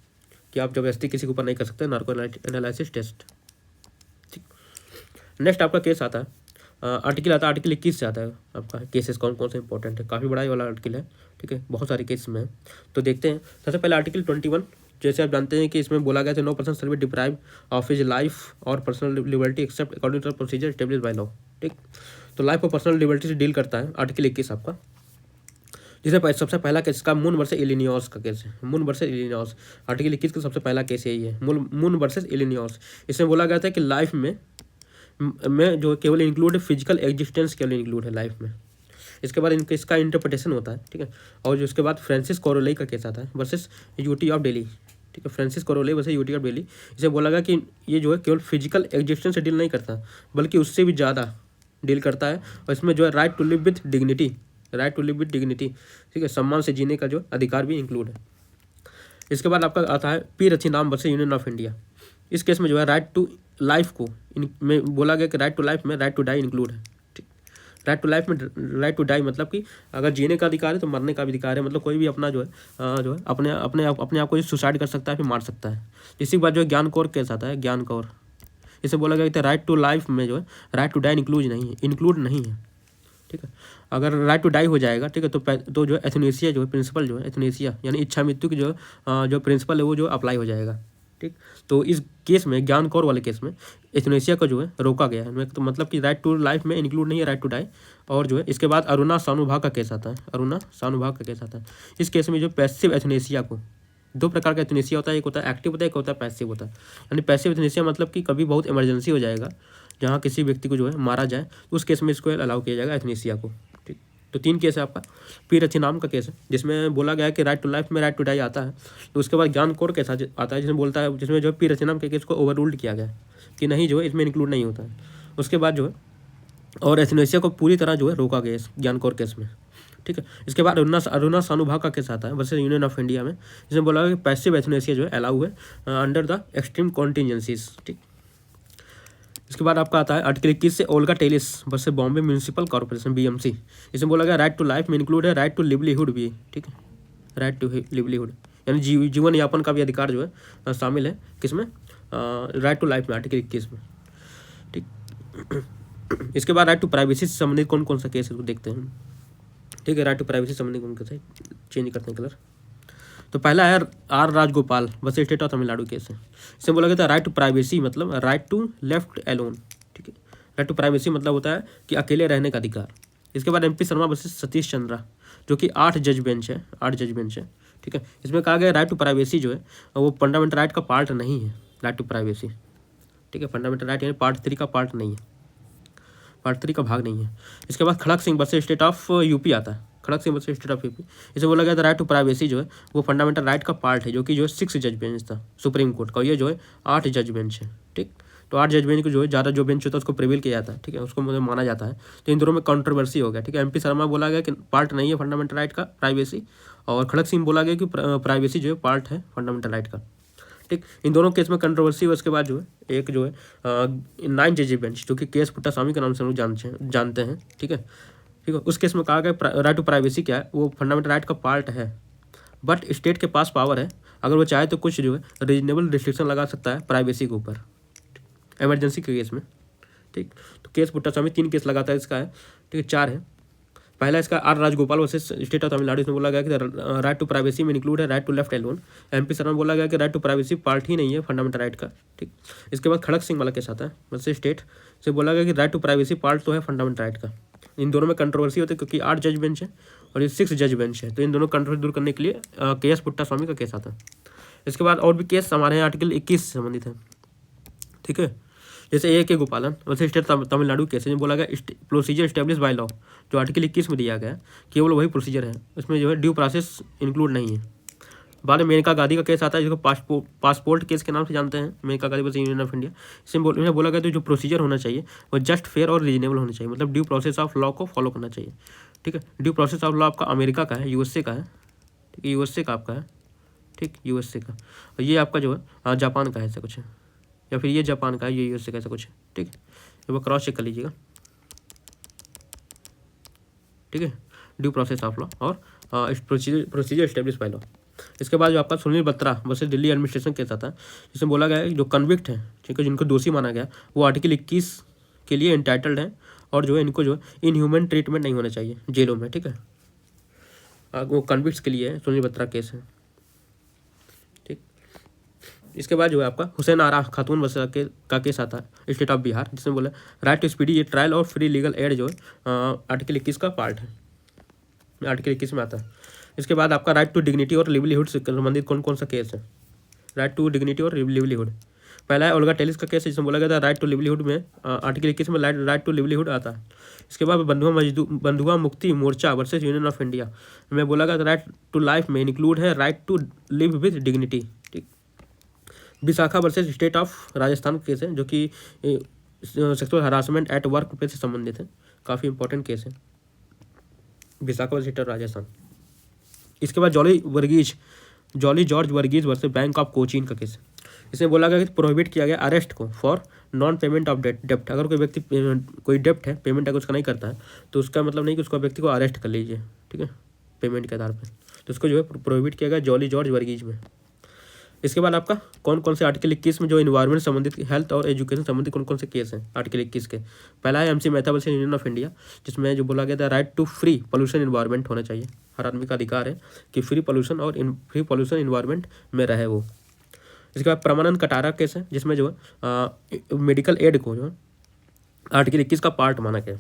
कि आप जबरदस्ती किसी के ऊपर नहीं कर सकते नार्को एनालिसिस टेस्ट। ठीक, नेक्स्ट आपका केस आता है आर्टिकल 21 से आता है आपका केसेस कौन कौन से इंपॉर्टेंट है, काफ़ी बड़ा ये वाला आर्टिकल है, ठीक है, बहुत सारे केस में है। तो देखते हैं, सबसे पहले आर्टिकल 21, जैसे आप जानते हैं कि इसमें बोला गया था 9% shall be deprived of his life और personal liberty except according to the procedure established by law. ठीक, तो लाइफ और पर्सनल लिबर्टी से डील करता है आर्टिकल 21 आपका, जिसमें सबसे पहला केस का मून वर्सेस इलिनॉइस का केस है। मून वर्सेस इलिनॉइस आर्टिकल 21 का सबसे पहला केस यही है, मून वर्सेस इलिनॉइस। इसमें बोला गया था कि लाइफ में जो केवल इंक्लूड फिजिकल एग्जिस्टेंस केवल इंक्लूड है लाइफ में। इसके बाद इसका इंटरप्रिटेशन होता है, ठीक है, और जो उसके बाद फ्रांसिस कोरोले का केस आता है वर्सेस यूटी ऑफ दिल्ली, ठीक है, Francis Coralie versus UT of Delhi. इसे बोला गया कि ये जो है केवल फिजिकल एग्जिस्टेंस से डील नहीं करता बल्कि उससे भी ज़्यादा डील करता है, और इसमें जो है right to live with dignity, ठीक है, सम्मान से जीने का जो अधिकार भी इंक्लूड है। इसके बाद आपका आता है P Rathinam versus union of India. इस केस में जो है राइट टू लाइफ में बोला गया कि राइट टू लाइफ में राइट टू डाई इंक्लूड है। ठीक, राइट टू लाइफ में राइट टू डाई मतलब कि अगर जीने का अधिकार है तो मरने का भी अधिकार है, मतलब कोई भी अपना जो है अपने आप को सुसाइड कर सकता है, फिर मार सकता है। इसी के बाद जो है ज्ञान कौर केस आता है, ज्ञान कौर। इसे बोला गया कि राइट टू लाइफ में जो है राइट टू डाई इंक्लूड नहीं है। ठीक है, अगर राइट टू डाई हो जाएगा, ठीक है, तो जो एथनेसिया जो है प्रिंसिपल जो है एथनेसिया यानी इच्छा मृत्यु की जो प्रिंसिपल है वो जो अप्लाई हो जाएगा। ठीक, तो इस केस में ज्ञान कौर वाले केस में एथनेसिया को जो है रोका गया है, तो मतलब कि राइट टू लाइफ में इंक्लूड नहीं है राइट टू डाई। और जो है इसके बाद अरुणा सानुभाग का केस आता है। इस केस में जो पैसिव एथनेसिया को, 2 प्रकार का एथनेसिया होता है, एक होता है एक्टिव होता है, एक होता है पैसिव होता है। यानी पैसिव एथनेसिया मतलब कि कभी बहुत इमरजेंसी हो जाएगा जहाँ किसी व्यक्ति को जो है मारा जाए, तो उस केस में इसको अलाउ किया जाएगा एथनेसिया को। ठीक, तो 3 केस है आपका। पी रथीनाम का केस है जिसमें बोला गया है कि राइट टू लाइफ में राइट टू डाई आता है। तो उसके बाद ज्ञान कौर केस आता है जिसमें जो है पी रथीनाम के केस को ओवर रूल्ड किया गया कि नहीं जो है इसमें इंक्लूड नहीं होता है। उसके बाद जो है और एथनेसिया को पूरी तरह जो है रोका गया इस ज्ञान कौर केस में। ठीक है, इसके बाद अरुणा सानुभाग का केस आता है वर्सेस यूनियन ऑफ इंडिया में, जिसमें बोला गया कि पैसिव एथनेसिया जो है अलाउ है अंडर द एक्सट्रीम कॉन्टीजेंसीज। ठीक, इसके बाद आपका आता है आर्टिकल 21 से Olga Tellis versus Bombay municipal corporation BMC। इसमें बोला गया राइट टू लाइफ में इंक्लूड है राइट टू लिवलीहुड भी। ठीक है, राइट टू लिवलीहुड यानी जीवन यापन का भी अधिकार जो है शामिल है किसमें, राइट टू लाइफ में आर्टिकल 21 में। ठीक। इसके बाद राइट टू प्राइवेसी से संबंधित कौन कौन सा केस है उसको देखते हैं। ठीक है, राइट टू प्राइवेसी से संबंधित कौन कैसे चेंज करते हैं कलर। तो पहला है R Rajagopal versus state of Tamil Nadu case है। इसमें बोला गया था राइट टू प्राइवेसी मतलब राइट टू लेफ्ट एलोन। ठीक है, राइट टू प्राइवेसी मतलब होता है कि अकेले रहने का अधिकार। इसके बाद एमपी शर्मा वर्सेस सतीश चंद्रा जो कि 8 जज बेंच है। ठीक है, इसमें कहा गया राइट टू प्राइवेसी जो है वो फंडामेंटल राइट का पार्ट नहीं है। राइट टू प्राइवेसी, ठीक है, फंडामेंटल राइट यानी पार्ट 3 का पार्ट नहीं है, पार्ट 3 का भाग नहीं है। इसके बाद Kharak Singh versus state of UP आता है। Kharak Singh versus state of UP, इसे बोला गया था राइट टू प्राइवेसी जो है वो फंडामेंटल राइट का पार्ट है, जो कि जो है 6 जज बेंच था सुप्रीम कोर्ट का, ये जो है 8 जज बेंच है। ठीक, तो 8 जज बेंच को जो है ज़्यादा जो बेंच होता है उसको प्रिवेल किया जाता है। ठीक है, उसको मतलब माना जाता है। तो इन दोनों में कंट्रोवर्सी हो गया। ठीक है, एमपी शर्मा बोला गया कि पार्ट नहीं है फंडामेंटल राइट का प्राइवेसी, और खड़क सिंह बोला गया कि प्राइवेसी जो है पार्ट है फंडामेंटल राइट का। ठीक, इन दोनों केस में कंट्रोवर्सी हुआ। उसके बाद जो है एक जो है 9 जजी बेंच जो कि केएस पुट्टास्वामी के नाम से हम लोग जानते हैं। ठीक है, उस केस में कहा गया राइट टू प्राइवेसी क्या है, वो फंडामेंटल राइट का पार्ट है, बट स्टेट के पास पावर है, अगर वो चाहे तो कुछ जो है रीजनेबल रिस्ट्रिक्शन लगा सकता है प्राइवेसी के ऊपर इमरजेंसी के केस में। ठीक, तो केस पुट्टास्वामी 3 केस लगाता है इसका है। ठीक है, 4 है। पहला इसका R Rajagopal versus state of Tamil Nadu, इसमें बोला गया कि राइट टू प्राइवेसी में इंक्लूड है right to left alone. MP Sharma बोला गया कि राइट टू प्राइवेसी पार्ट ही नहीं है फंडामेंटल राइट का। ठीक, इसके बाद खड़क सिंह वाला केस आता है वर्सेस स्टेट से बोला गया कि राइट टू प्राइवेसी पार्ट तो है फंडामेंटल राइट का। इन दोनों में कंट्रोवर्सी होती है क्योंकि 8 जज बेंच है और ये 6 जज बेंच है, तो इन दोनों कंट्रोवर्सी दूर करने के लिए केएस पुट्टास्वामी का केस आता है। इसके बाद और भी केस हमारे यहाँ आर्टिकल 21 से संबंधित है। ठीक है, जैसे ए के गोपालन वैसे स्टेट तमिलनाडु केस में बोला गया प्रोसीजर स्टेब्लिश बाय लॉ, जो आर्टिकल 21 में दिया गया केवल वही प्रोसीजर है, उसमें जो है ड्यू प्रोसेस इंक्लूड नहीं है। बाद में मेनका गांधी का केस आता है जिसको पासपोर्ट केस के नाम से जानते हैं, Maneka Gandhi versus union of India. इसमें बोला गया तो जो प्रोसीजर होना चाहिए वो जस्ट फेयर और रीजनेबल होना चाहिए, मतलब ड्यू प्रोसेस ऑफ लॉ को फॉलो करना चाहिए। ठीक है, ड्यू प्रोसेस ऑफ लॉ आपका अमेरिका का है, यूएसए का है। ठीक है, यूएसए का आपका है। ठीक, यूएसए का, और ये आपका जो है जापान का है, ऐसा कुछ है, या फिर ये जापान का है, ये यूएसए का, ऐसा कुछ है। ठीक है, वो क्रॉस चेक कर लीजिएगा। ठीक है, ड्यू प्रोसेस ऑफ लॉ और प्रोसीजर एस्टेब्लिश बाय लॉ। इसके बाद जो आपका Sunil Batra versus Delhi administration case आता है, जिसमें बोला गया है जो कन्विक्ट है, ठीक है, जिनको दोषी माना गया वो आर्टिकल 21 के लिए इंटाइटल्ड हैं, और जो है इनको जो है इनह्यूमन ट्रीटमेंट नहीं होना चाहिए जेलों में। ठीक है, वो कन्विक्ट्स के लिए सुनील बत्रा केस है। ठीक, इसके बाद जो है आपका हुसैन आरा खातून वर्सेस का केस आता है स्टेट ऑफ बिहार, जिसमें बोला राइट टू स्पीडी ये ट्रायल और फ्री लीगल एड जो है आर्टिकल 21 का पार्ट है, आर्टिकल 21 में आता है। इसके बाद आपका राइट टू डिग्निटी और लिवलीहुड से संबंधित कौन कौन सा केस है। राइट टू डिग्निटी और लिवलीहुड, पहला है ओल्गा टेलिस का केस है, जिसमें बोला गया था राइट टू लिवलीहुड में आर्टिकल 21 में राइट टू लिवलीहुड आता है। इसके बाद Bandhua Mukti Morcha versus union of India में बोला गया था राइट टू लाइफ में इंक्लूड है right to live with dignity. ठीक, Vishaka versus state of Rajasthan case है, जो कि sexual harassment at workplace से संबंधित है, काफ़ी इंपॉर्टेंट केस है Vishaka versus state of Rajasthan. इसके बाद Jolly George Varghese versus Bank of Cochin का केस। इसमें बोला गया कि प्रोहिबिट किया गया अरेस्ट को फॉर नॉन पेमेंट ऑफ डेप्ट। अगर कोई व्यक्ति कोई डेप्ट है, पेमेंट अगर उसका नहीं करता है, तो उसका मतलब नहीं कि उसको व्यक्ति को अरेस्ट कर लीजिए। ठीक है, पेमेंट के आधार पर, तो उसको जो है प्रोहिबिट किया गया जॉली जॉर्ज वर्गीज में। इसके बाद आपका कौन कौन से आर्टिकल 21 में जो इन्वायरमेंट संबंधित हेल्थ और एजुकेशन संबंधित कौन कौन से केस हैं आर्टिकल 21 के। पहला है MC Mehta versus union of India, जिसमें जो बोला गया था right to free pollution environment होना चाहिए, हर आदमी का अधिकार है कि फ्री पोल्यूशन इन्वायरमेंट में रहे वो। इसके बाद परमानंद कटारा केस है, जिसमें जो है मेडिकल एड को जो है आर्टिकल 21 का पार्ट माना गया।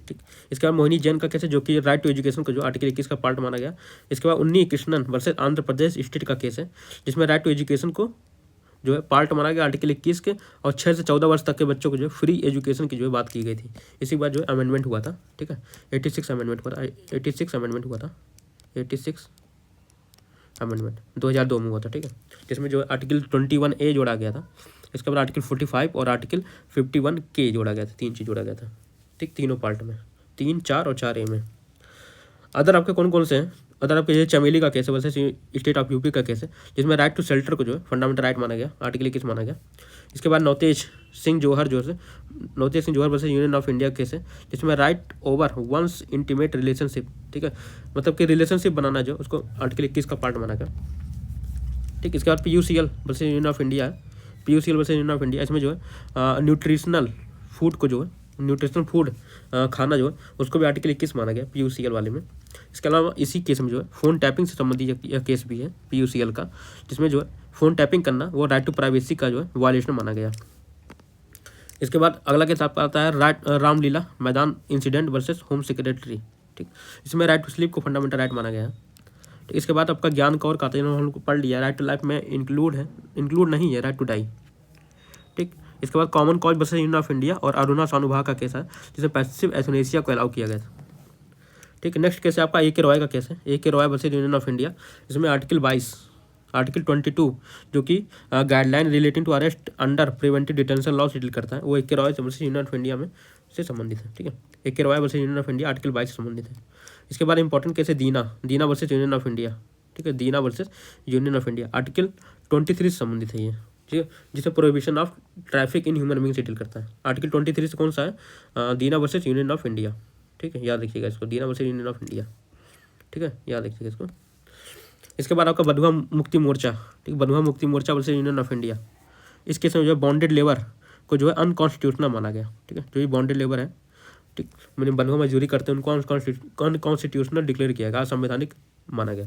ठीक, इसके बाद मोहिनी जैन का केस है, जो कि राइट टू एजुकेशन को जो आर्टिकल 21 का पार्ट माना गया। इसके बाद उन्नी कृष्णन वर्सेस आंध्र प्रदेश स्टेट का केस है, जिसमें राइट टू एजुकेशन को जो है पार्ट माना गया आर्टिकल 21 के, और 6 से 14 वर्ष तक के बच्चों को जो है फ्री एजुकेशन की जो है बात की गई थी। इसी बात जो है अमेंडमेंट हुआ था। ठीक है, 86 अमेंडमेंट हुआ था 86 अमेंडमेंट 2002 में हुआ था। ठीक है, जिसमें जो आर्टिकल 21A जोड़ा गया था। इसके बाद आर्टिकल 45 और आर्टिकल 51K जोड़ा गया था, 3 चीज़ जोड़ा गया था। ठीक, तीनों पार्ट में, 3, 4 और 4A में। अदर आपके कौन कौन से हैं, अदर आपके ये चमेली का केस है वर्सेस स्टेट ऑफ यूपी का केस है, जिसमें राइट टू शेल्टर को जो है फंडामेंटल राइट माना गया, आर्टिकल 21 माना गया। इसके बाद Navtej Singh Johar versus union of India case है, जिसमें right over one's intimate relationship. ठीक है, मतलब कि रिलेशनशिप बनाना जो उसको आर्टिकल 21 का पार्ट माना गया। ठीक, इसके बाद PUCL versus union of India, इसमें जो है न्यूट्रिशनल फूड को जो है न्यूट्रिशनल फूड खाना जो है उसको भी आर्टिकल 21 माना गया PUCL वाले में। इसके अलावा इसी केस में जो है फ़ोन टैपिंग से संबंधित यह केस भी है PUCL का, जिसमें जो है फ़ोन टैपिंग करना वो राइट टू प्राइवेसी का जो है वायलेशन माना गया। इसके बाद अगला केस आपका आता है रामलीला मैदान इंसिडेंट वर्सेस होम सेक्रेटरी। ठीक, इसमें राइट टू स्लीप को फंडामेंटल राइट माना गया है। ठीक, इसके बाद आपका ज्ञान कौर का हम लोग पढ़ लिया, राइट टू लाइफ में इंक्लूड नहीं है राइट टू डाई। ठीक, इसके बाद common cause versus union of India और अरुणा सानुभा का केस है, जिसमें पैसिव एथनेसिया को अलाउ किया गया था। ठीक, नेक्स्ट केस है आपका AK रॉय का केस है, AK Roy versus union of India. इसमें आर्टिकल 22 जो कि guideline relating to arrest under preventive detention law से डील करता है, वो AK Roy versus union of India में से संबंधित है। ठीक है, AK Roy versus union of India article 22 से संबंधित है। इसके बाद इंपॉर्टेंट केस है Deena versus union of India. ठीक है, Deena versus union of India article 23 से संबंधित है ये। ठीक है, जिसे prohibition of traffic in human being से डील करता है। आर्टिकल 23 से कौन सा है? Deena versus union of India. ठीक है, याद रखिएगा इसको, दीना वर्सेस यूनियन ऑफ इंडिया। ठीक है, याद रखिएगा इसको। इसके बाद आपका बंधुआ मुक्ति मोर्चा। ठीक, बंधुआ Mukti Morcha versus union of India. इस केस में जो है बॉन्डेड लेबर को जो है अनकॉन्स्टिट्यूशनल माना गया। ठीक है, जो ये बॉन्डेड लेबर है, ठीक, मैंने बंधुआ मजदूरी करते हैं उनको अनकॉन्स्टिट्यूशनल डिक्लेयर किया गया, असंवैधानिक माना गया।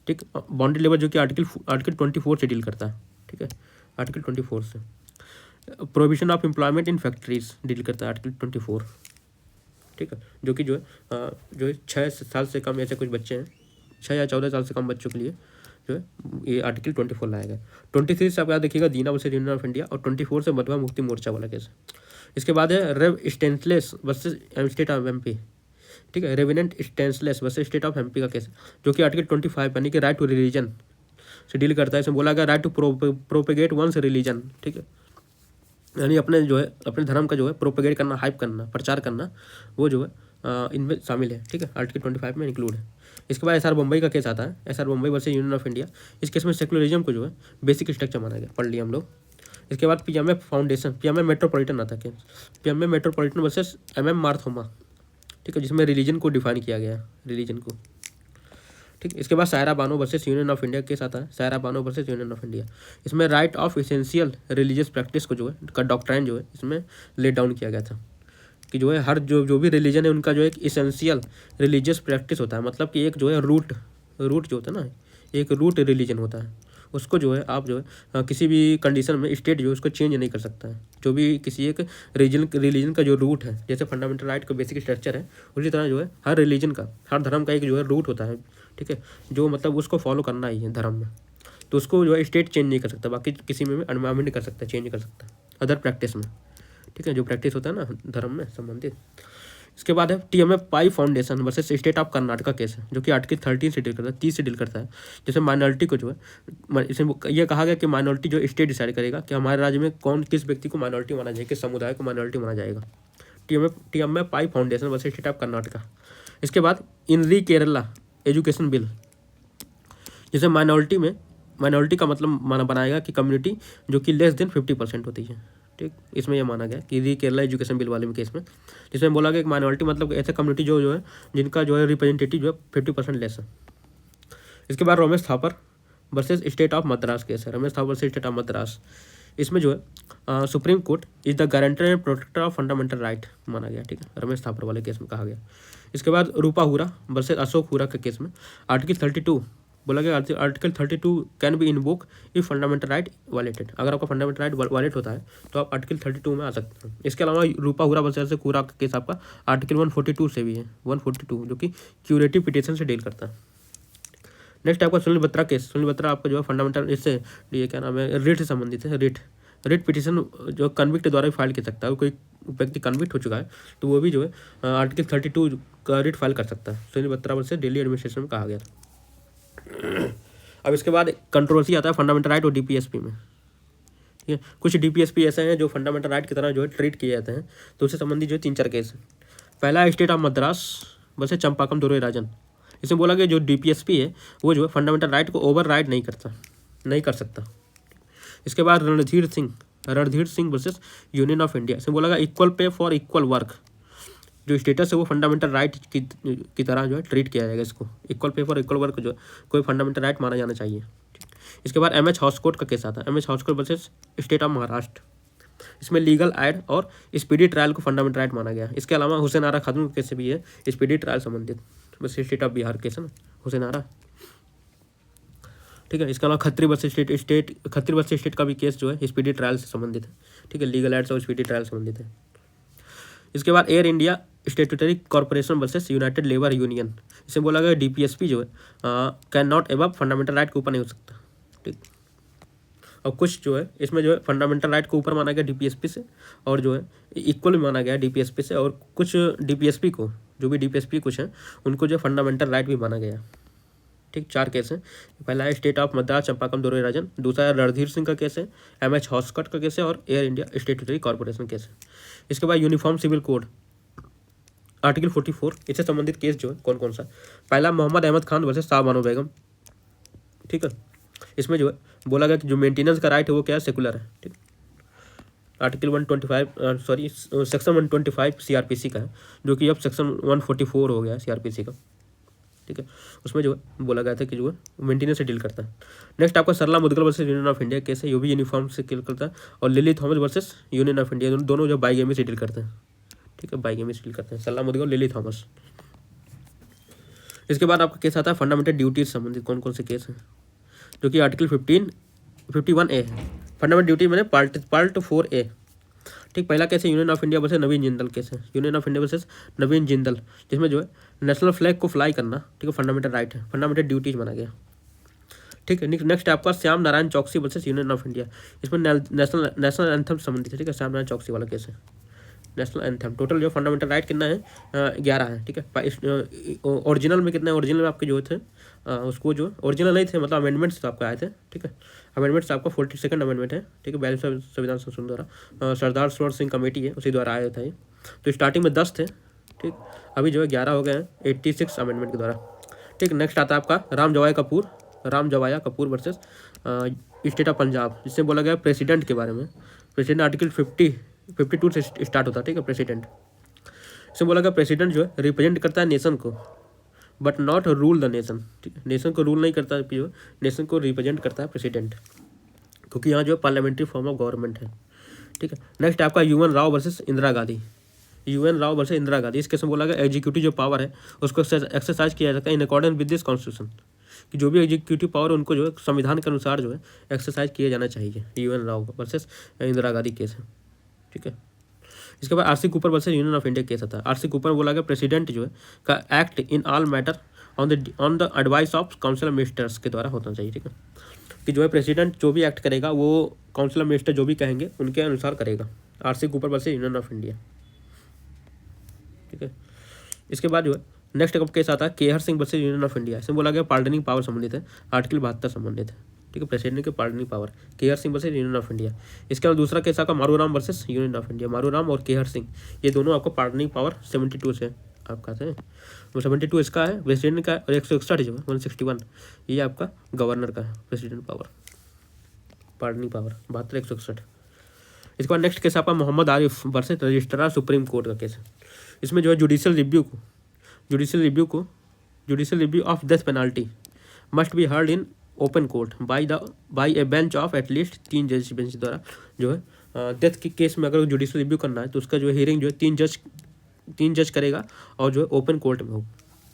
ठीक, बॉन्डेड लेबर जो कि आर्टिकल 24 से डील करता है। ठीक है, आर्टिकल 24 से prohibition of employment in factories deal करता है आर्टिकल 24। ठीक है, जो कि जो है 6 साल से कम ऐसे कुछ बच्चे हैं, 6 या 14 साल से कम बच्चों के लिए जो है ये आर्टिकल 24 लाया गया। 23 से आप याद देखिएगा दीना वर्सेस यूनियन ऑफ इंडिया, और 24 से बंधुआ मुक्ति मोर्चा वाला केस। इसके बाद है Rev Stanislaus versus state of MP। ठीक है, reverend Stanislaus versus state of MP का केस, जो कि आर्टिकल 25 यानी कि राइट टू रिलीजन से डील करता है। इसमें बोला गया right to propagate one's religion. ठीक है, यानी अपने धर्म का जो है प्रोपेगेट करना, हाइप करना, प्रचार करना, वो जो है इनमें शामिल है। ठीक है, आर्टिकल 25 में इंक्लूड है। इसके बाद SR बम्बई का केस आता है, SR Bombay versus union of India. इस केस में सेकुलरिज्म को जो है बेसिक स्ट्रक्चर माना गया, पढ़ लिया हम लोग। इसके बाद PMF फाउंडेशन, PMF मेट्रोपॉलिटन आता है, PMF metropolitan versus MM Marthoma. ठीक है, जिसमें रिलीजन को डिफाइन किया गया है, रिलीजन को। ठीक, इसके बाद Saira Bano versus union of India case आता है, Saira Bano versus union of India. इसमें right of essential religious practice को जो है का डॉक्ट्राइन जो है इसमें ले डाउन किया गया था, कि जो है हर जो भी रिलीजन है उनका जो एक इसेंशियल रिलीजियस प्रैक्टिस होता है, मतलब कि एक जो है रूट जो होता है ना, एक रूट रिलीजन होता है, उसको जो है आप जो है किसी भी कंडीशन में स्टेट जो है उसको चेंज नहीं कर सकता है। जो भी किसी एक रिलीजन का जो रूट है, जैसे फंडामेंटल राइट का बेसिक स्ट्रक्चर है, उसी तरह जो है हर रिलीजन का, हर धर्म का एक जो है रूट होता है। ठीक है, जो मतलब उसको फॉलो करना ही है धर्म में, तो उसको जो है स्टेट चेंज नहीं कर सकता, बाकी किसी में अमेंड कर सकता है, चेंज कर सकता है अदर प्रैक्टिस में। ठीक है, जो प्रैक्टिस होता है ना धर्म में संबंधित। इसके बाद है TMF pi foundation versus state of Karnataka case है, जो कि आर्टिकल 13 से डील करता है, 30 से डील करता है। जैसे माइनॉरिटी को जो है इसमें यह कहा गया कि माइनॉरिटी जो स्टेट डिसाइड करेगा कि हमारे राज्य में किस व्यक्ति को माइनॉरिटी माना जाएगा, किस समुदाय को माइनॉरिटी माना जाएगा। TMF pi foundation versus state of Karnataka. इसके बाद इनरी केरला एजुकेशन बिल, जैसे माइनॉरिटी का मतलब माना बनाएगा कि कम्युनिटी जो कि लेस देन 50% होती है। ठीक, इसमें यह माना गया कि केरला एजुकेशन बिल वाले में केस में, जिसमें बोला गया कि माइनॉरिटी मतलब ऐसे कम्युनिटी जो है जिनका जो है रिप्रेजेंटेटिव जो है 50% लेस है। इसके बाद Romesh Thapar versus state of Madras case है, Romesh Thapar versus state of Madras. इसमें जो है Supreme Court is the guarantor and protector of fundamental right माना गया। ठीक है, रमेश थापर वाले केस में कहा गया। इसके बाद रूपा हुरा वर्सेस अशोक हुरा के केस में आर्टिकल 32 बोला गया, article 32 can be invoke if fundamental right violated. अगर आपका फंडामेंटल राइट वायलेट होता है तो आप आर्टिकल 32 में आ सकते हैं। इसके अलावा रूपा हुरा वर्सेस हुरा का केस आपका आर्टिकल 142 से भी है, 142 जो कि क्यूरेटिव पिटिशन से डील करता है। नेक्स्ट आपका सुनील बत्रा केस, सुनील बत्रा आपका जो है फंडामेंटल इससे ये क्या नाम है, रिट से संबंधित है। रिट पिटिशन जो कन्विक्ट द्वारा फाइल कर सकता है, कोई व्यक्ति कन्विक्ट हो चुका है तो वो भी जो है आर्टिकल 32 का रिट फाइल कर सकता है। सुनील बत्रा वर्सेस दिल्ली एडमिनिस्ट्रेशन में कहा गया था। अब इसके बाद कंट्रोवर्सी आता है फंडामेंटल राइट और DPSP में। ठीक है, कुछ DPSP ऐसे हैं जो फंडामेंटल राइट की तरह जो है ट्रीट किए जाते हैं, तो उससे संबंधित जो है 3-4 केस है। पहला है स्टेट ऑफ मद्रास वर्सेस चंपाकम दुर्योराजन। इसमें बोला गया जो DPSP है वो जो है फंडामेंटल राइट को ओवर राइड नहीं कर सकता। इसके बाद Randhir Singh versus union of India. इसमें बोला गया equal pay for equal work, जो स्टेटस है वो फंडामेंटल राइट की तरह जो है ट्रीट किया जाएगा। इसको equal pay for equal work जो कोई फंडामेंटल राइट माना जाना चाहिए। इसके बाद MH हाउसकोट का केस आता है, MH Hoskot versus state of Maharashtra. इसमें लीगल एड और स्पीडी ट्रायल को फंडामेंटल राइट माना गया। इसके अलावा हुसैन आरा खातून केस से भी है स्पीडी ट्रायल संबंधित, बस स्टेट ऑफ बिहार केस है ना हुसैन आरा, ठीक है। इसके अलावा खत्री वर्सेस स्टेट का भी केस जो है स्पीडी ट्रायल से संबंधित है, ठीक है, लीगल एड्स और स्पीडी ट्रायल संबंधित है। इसके बाद air India statutory corporation versus United labour union, इसमें बोला गया डीपीएसपी जो है can not above fundamental right के ऊपर नहीं हो सकता, ठीक। और कुछ जो है इसमें जो है फंडामेंटल राइट को ऊपर माना गया डीपीएसपी से, और जो है इक्वल माना गया डीपीएसपी से, और कुछ डीपीएसपी को जो भी डीपीएसपी कुछ हैं उनको जो फंडामेंटल राइट भी माना गया, ठीक। 4 केस हैं। पहला है स्टेट ऑफ मद्रास चंपाकम दोरई राजन, दूसरा है रणधीर सिंह का केस है, एमएच हॉस्कट का केस है, और air India statutory corporation case है। इसके बाद यूनिफॉर्म सिविल कोड आर्टिकल 44, इससे संबंधित केस जो है कौन कौन सा, पहला मोहम्मद अहमद खान वर्सेस शाह बानो बेगम, ठीक है। इसमें जो है बोला गया कि जो मेंटेनेंस का राइट है वो क्या है, सेकुलर है, ठीक। आर्टिकल 125 सेक्शन 125 सीआरपीसी का है, जो कि अब सेक्शन 144 हो गया है सीआरपीसी का, ठीक है। उसमें जो है बोला गया था कि जो है मेंटेनेंस से डील करता है। नेक्स्ट आपका Sarla Mudgal versus union of India case है, ये भी यूनिफॉर्म से डील करता है, और Lily Thomas versus union of India दोनों जो बाइगेमी से डील करते हैं, ठीक है, बाइगेमी से डील करते हैं सरला मुदगल लिली थॉमस। इसके बाद आपका केस आता है फंडामेंटल ड्यूटीज संबंधित कौन कौन से केस हैं, जो कि आर्टिकल 51A है। फंडामेंटल ड्यूटी मैंने पार्ट 4A, ठीक। पहला केस है union of India versus Naveen Jindal case है, यूनियन ऑफ इंडिया वर्सेस नवीन जिंदल, जिसमें जो है नेशनल फ्लैग को फ्लाई करना, ठीक है, फंडामेंटल राइट है, फंडामेंटल ड्यूटीज माना गया, ठीक है। नेक्स्ट आपका श्याम नारायण चौकसी वर्सेस यूनियन ऑफ इंडिया, इसमें नेशनल एंथम संबंधित है, ठीक है, श्याम नारायण चौकसी वाला केस है, नेशनल एंथम। टोटल जो फंडामेंटल राइट कितना है 11 है, ठीक है। ओरिजिनल में कितना है, ओरिजिनल में आपके जो थे उसको जो ओरिजिनल नहीं थे, मतलब अमेंडमेंट्स आपके आए थे, ठीक है। अमेंडमेंट्स आपका 42nd अमेंडमेंट है, ठीक है, 42वें संविधान संशोधन द्वारा सरदार सरोवर सिंह कमेटी है उसी द्वारा आया था ये। तो स्टार्टिंग में 10 थे, ठीक, अभी जो है 11 हो गए हैं 86 अमेंडमेंट के द्वारा, ठीक। नेक्स्ट आता है आपका Ram Jawaya Kapur versus state of Punjab, जिससे बोला गया प्रेसिडेंट के बारे में। प्रेसिडेंट आर्टिकल 52 से स्टार्ट होता है, ठीक है, प्रेसिडेंट। इसमें बोला गया प्रेसिडेंट जो है रिप्रेजेंट करता है नेशन को, but not rule the nation, ठीक है, नेशन को रूल नहीं करता है, जो नेशन को रिप्रेजेंट करता है प्रेसिडेंट, क्योंकि यहाँ जो है पार्लियामेंट्री फॉर्म ऑफ गवर्नमेंट है, ठीक है। नेक्स्ट आपका UN Rao versus Indira Gandhi, UN Rao versus Indira Gandhi. इस केस में बोला गया एग्जीक्यूटिव जो पावर है उसको एक्सरसाइज किया जाता है in accordance with this constitution, कि जो भी एग्जीक्यूटिव पावर उनको जो है संविधान के अनुसार जो है एक्सरसाइज किया जाना चाहिए। UN Rao versus Indira Gandhi case है, ठीक है। इसके बाद RC Cooper versus union of India case आता है। आरसी कूपर बोला गया प्रेसिडेंट जो है का act in all matter on the advice of council of ministers के द्वारा होना चाहिए, ठीक है, कि जो है प्रेसिडेंट जो भी एक्ट करेगा वो काउंसिल ऑफ मिनिस्टर जो भी कहेंगे उनके अनुसार करेगा। RC Cooper versus union of India, ठीक है। इसके बाद जो है नेक्स्ट कब केस आता है Kehar Singh versus union of India. इसमें बोला गया पार्डनिंग पावर संबंधित है, आर्टिकल 72 संबंधित है, ठीक है, प्रेसिडेंट के pardoning power, Kehar Singh versus union of India. इसके बाद दूसरा केस आपका मारूराम वर्सेस यूनियन ऑफ इंडिया, मारूराम और केहर सिंह ये दोनों आपको पार्डनिंग पावर 72 से आपका है, वो 72 इसका है प्रेसिडेंट का, और 161 जो है 161 ये आपका गवर्नर का है प्रेसिडेंट पावर, पार्डनिंग पावर 72 161। इसके बाद नेक्स्ट केस आपका Mohammad Arif versus registrar supreme court का केस है। इसमें जो है judicial review of death penalty must be heard in open court by a bench of at least 3 जज बेंच द्वारा, जो है डेथ के केस में अगर जुडिशियल रिव्यू करना है तो उसका जो है हियरिंग जो है 3 जज करेगा, और जो है ओपन कोर्ट में हो।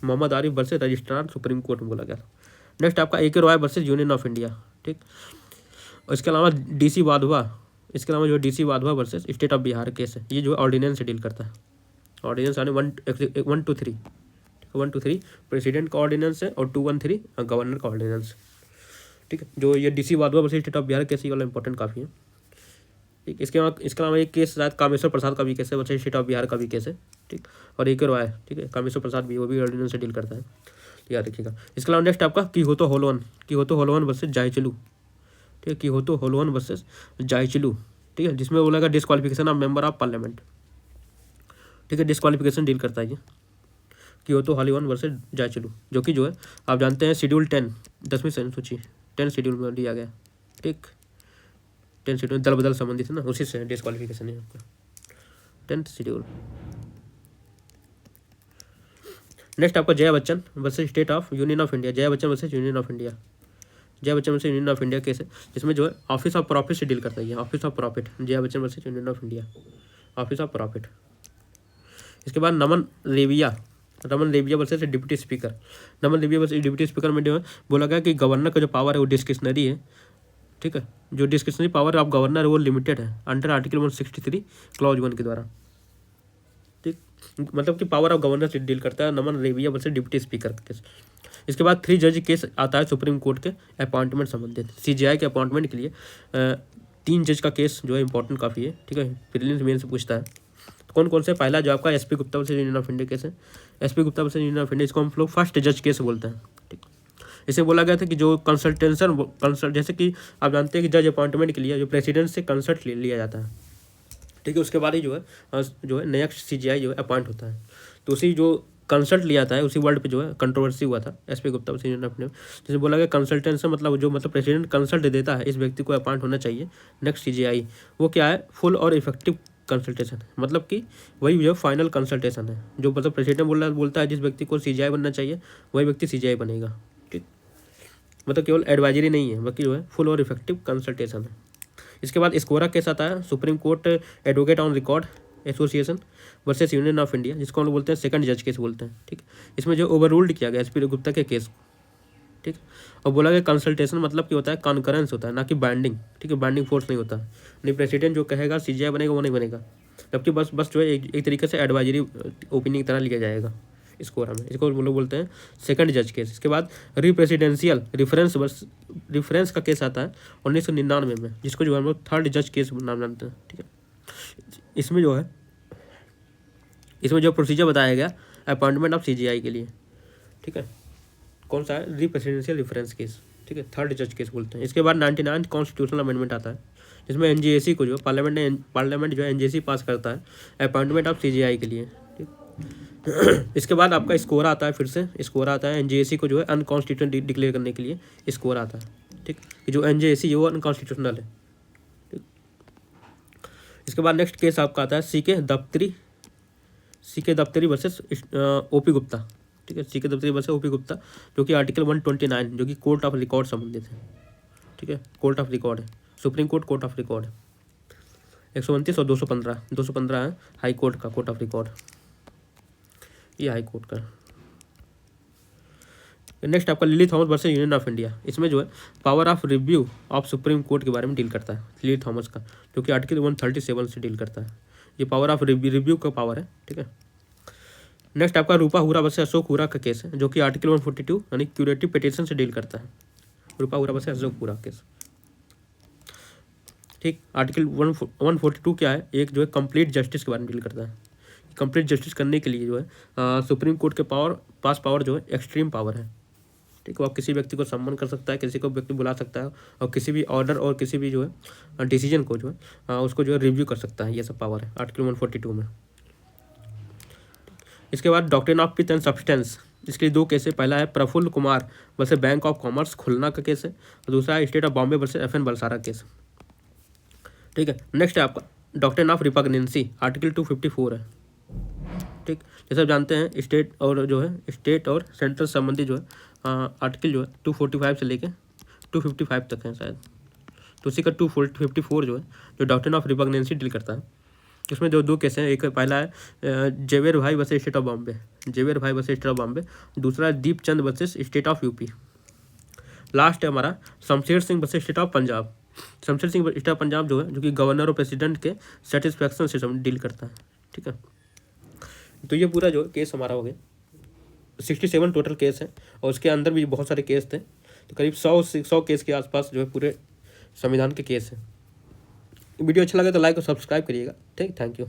Mohammad Arif versus registrar supreme court में बोला गया। नेक्स्ट आपका AK Roy versus union of India, ठीक। इसके अलावा DC Wadhwa versus state of Bihar case है, ये जो है ऑर्डिनेंस से डील करता है। ऑर्डिनेंस आने 1 to 3 प्रेसिडेंट का ऑर्डिनेंस है, और 213 गवर्नर का ऑर्डिनेंस, ठीक है। जो ये DC Wadhwa versus state of Bihar case ये वाला इंपॉर्टेंट काफ़ी है, ठीक। इसके अलावा एक केस शायद कामेश्वर प्रसाद का भी केस है वर्सेस स्टेट ऑफ बिहार का भी केस है, ठीक। और AK रॉय, ठीक है, कामेश्वर प्रसाद भी वो भी ऑर्डिनेंस से डील करता है, याद रखिएगा। इसके अलावा नेक्स्ट आपका कीहोतो होलोवन वर्सेस जायचलू, ठीक है, कीहोतो होलोवन वर्सेस जायचलू, ठीक है, जिसमें बोला गया disqualification of member of parliament, ठीक है, डिस्क्वालिफिकेशन डील करता है ये कीहोतो होलोवन वर्सेस जायचलू, जो कि जो है आप जानते हैं शेड्यूल 10 10वीं सूची 10 शेड्यूल में दिया गया, ठीक। 10 शेड्यूल दल बदल संबंधित है ना, उसी से डिस्क्वालिफिकेशन है आपका 10th शेड्यूल। नेक्स्ट आपका Jaya Bachchan versus state of union of India, Jaya Bachchan versus union of India, Jaya Bachchan versus union of India case है, जिसमें जो है ऑफिस ऑफ प्रॉफिट से डील करता है। ये office of profit, Jaya Bachchan versus union of India, office of profit. इसके बाद Raman Rebia versus deputy speaker. Raman Rebia versus deputy speaker में जो है बोला गया कि गवर्नर का जो पावर है वो डिस्क्रिशनरी है, ठीक है। जो डिस्क्रिशनरी पावर ऑफ गवर्नर है वो लिमिटेड है अंडर आर्टिकल 163 क्लॉज 1 के द्वारा, ठीक। मतलब कि पावर ऑफ गवर्नर से डील करता है नमन रेबिया वर्सेस डिप्टी स्पीकर का केस। इसके बाद 3 जज केस आता है सुप्रीम कोर्ट के अपॉइंटमेंट संबंधित। सीजीआई के अपॉइंटमेंट के लिए 3 जज का केस जो है इंपॉर्टेंट काफ़ी है, ठीक है। प्रीलिम्स मेन से पूछता है। कौन कौन से? पहला जो आपका SP Gupta versus union of India case है। SP Gupta versus union of India, इसको हम लोग फर्स्ट जज केस बोलते हैं, ठीक। इसे बोला गया था कि जो कंसल्ट जैसे कि आप जानते हैं कि जज अपॉइंटमेंट के लिए जो प्रेसिडेंट से कंसल्ट लिया जाता है, ठीक है। उसके बाद ही जो है नया सीजीआई जो है अपॉइंट होता है। तो उसी जो कंसल्ट लिया था उसी वर्ड पे जो है कंट्रोवर्सी हुआ था SP Gupta versus union of India. जैसे बोला गया कंसल्टेंसी मतलब प्रेसिडेंट कंसल्ट देता है इस व्यक्ति को अपॉइंट होना चाहिए नेक्स्ट सीजीआई, वो क्या है? फुल और इफेक्टिव कंसल्टेशन, मतलब कि वही जो फाइनल कंसल्टेशन है। जो मतलब प्रेसिडेंट बोलता है जिस व्यक्ति को सीजीआई बनना चाहिए वही व्यक्ति सीजीआई बनेगा, ठीक। मतलब केवल एडवाइजरी नहीं है बल्कि जो है फुल और इफेक्टिव कंसल्टेशन है। इसके बाद स्कोरा केस आता है, Supreme court advocate on record association versus union of India, जिसको हम लोग बोलते हैं सेकंड जज केस बोलते हैं, ठीक। इसमें जो ओवररूल्ड किया गया एसपी गुप्ता के केस, ठीक। और बोला गया कंसल्टेशन मतलब कि होता है कॉन्करेंस होता है, ना कि बाइंडिंग, ठीक है। बाइंडिंग फोर्स नहीं होता, नहीं प्रेसिडेंट जो कहेगा सीजीआई बनेगा वो नहीं बनेगा, जबकि बस जो है एक तरीके से एडवाइजरी ओपिनियन की तरह लिया जाएगा स्कोरा में। इसको लोग बोलते हैं सेकंड जज केस। इसके बाद रिप्रेसिडेंशियल रिफरेंस का केस आता है 1999 में, जिसको जो है हम लोग थर्ड जज केस नाम जानते हैं, ठीक है। इसमें जो प्रोसीजर बताया गया अपॉइंटमेंट ऑफ सीजीआई के लिए, ठीक है। कौन सा है? रिप्रेसिडेंशियल रिफरेंस केस, ठीक है। थर्ड जज केस बोलते हैं। इसके बाद 99 कॉन्स्टिट्यूशनल अमेंडमेंट आता है, जिसमें एनजीएसी को जो पार्लियामेंट जो है एनजीएसी पास करता है अपॉइंटमेंट ऑफ सीजीआई के लिए, ठीक। इसके बाद आपका स्कोर आता है, फिर से स्कोर आता है एनजीएसी को जो है अनकॉन्स्टिट्यूशनल डिक्लेयर करने के लिए स्कोर आता है, ठीक। कि जो एनजीएसी है वो अनकॉन्स्टिट्यूशनल है, ठीक। इसके बाद नेक्स्ट केस आपका आता है सीके दफ्तरी वर्सेस ओपी गुप्ता, ठीक है। सीके दफ्तरी वर्सेस ओपी गुप्ता, जो कि आर्टिकल 129 जो कि कोर्ट ऑफ रिकॉर्ड संबंधित है, ठीक है। कोर्ट ऑफ रिकॉर्ड है, सुप्रीम कोर्ट ऑफ रिकॉर्ड है। 129 और 215 है हाई कोर्ट का कोर्ट ऑफ रिकॉर्ड, ये हाई कोर्ट का। नेक्स्ट आपका lily Thomas versus union of India. इसमें जो है power of review of supreme court के बारे में डील करता है लिली थॉमस का, जो कि आर्टिकल 137 से डील करता है। ये पावर ऑफ रिव्यू का पावर है, ठीक है। नेक्स्ट आपका रूपा हुरा वर्सेस अशोक हुरा का केस है, जो कि आर्टिकल 142 यानी क्यूरेटिव पिटीशन से डील करता है। रूपा हुरा वर्सेस अशोक हुरा केस, ठीक। आर्टिकल 142 क्या है? एक जो है कंप्लीट जस्टिस के बारे में डील करता है। कंप्लीट जस्टिस करने के लिए जो है सुप्रीम कोर्ट के पास पावर जो है एक्सट्रीम पावर है, ठीक है। वो किसी व्यक्ति को सम्मान कर सकता है, किसी को व्यक्ति बुला सकता है और किसी भी ऑर्डर और किसी भी जो है डिसीजन को जो है उसको जो है रिव्यू कर सकता है। ये सब पावर है आर्टिकल 142 में। इसके बाद doctrine of pith and substance, इसके लिए 2 केस है। पहला है Prafulla Kumar versus Bank of Commerce Khulna का केस है, और दूसरा है state of Bombay versus FN Balsara case, ठीक है। नेक्स्ट है आपका डॉक्ट्रिन ऑफ रिपग्नेंसी, आर्टिकल 254 है, ठीक। जैसे आप जानते हैं स्टेट और सेंट्रल संबंधी जो है आर्टिकल जो है 245 से लेके 255 तक है शायद। तो उसी का 254 जो है जो डॉक्ट्रिन ऑफ रिपग्नेंसी डील करता है। उसमें जो 2 केस हैं, एक पहला है जेवियर भाई वर्सेस स्टेट ऑफ बॉम्बे, दूसरा है Deepchand versus state of UP. Last है हमारा Shamsher Singh versus state of Punjab. Shamsher Singh state of Punjab जो है, जो कि गवर्नर और प्रेसिडेंट के सेटिस्फैक्शन से डील करता है, ठीक है। तो ये पूरा जो केस हमारा हो गया 67 टोटल केस है, और उसके अंदर भी बहुत सारे केस थे। तो करीब 100 केस के आसपास जो है पूरे संविधान के केस हैं। वीडियो अच्छा लगे तो लाइक और सब्सक्राइब करिएगा, ठीक। Thank you.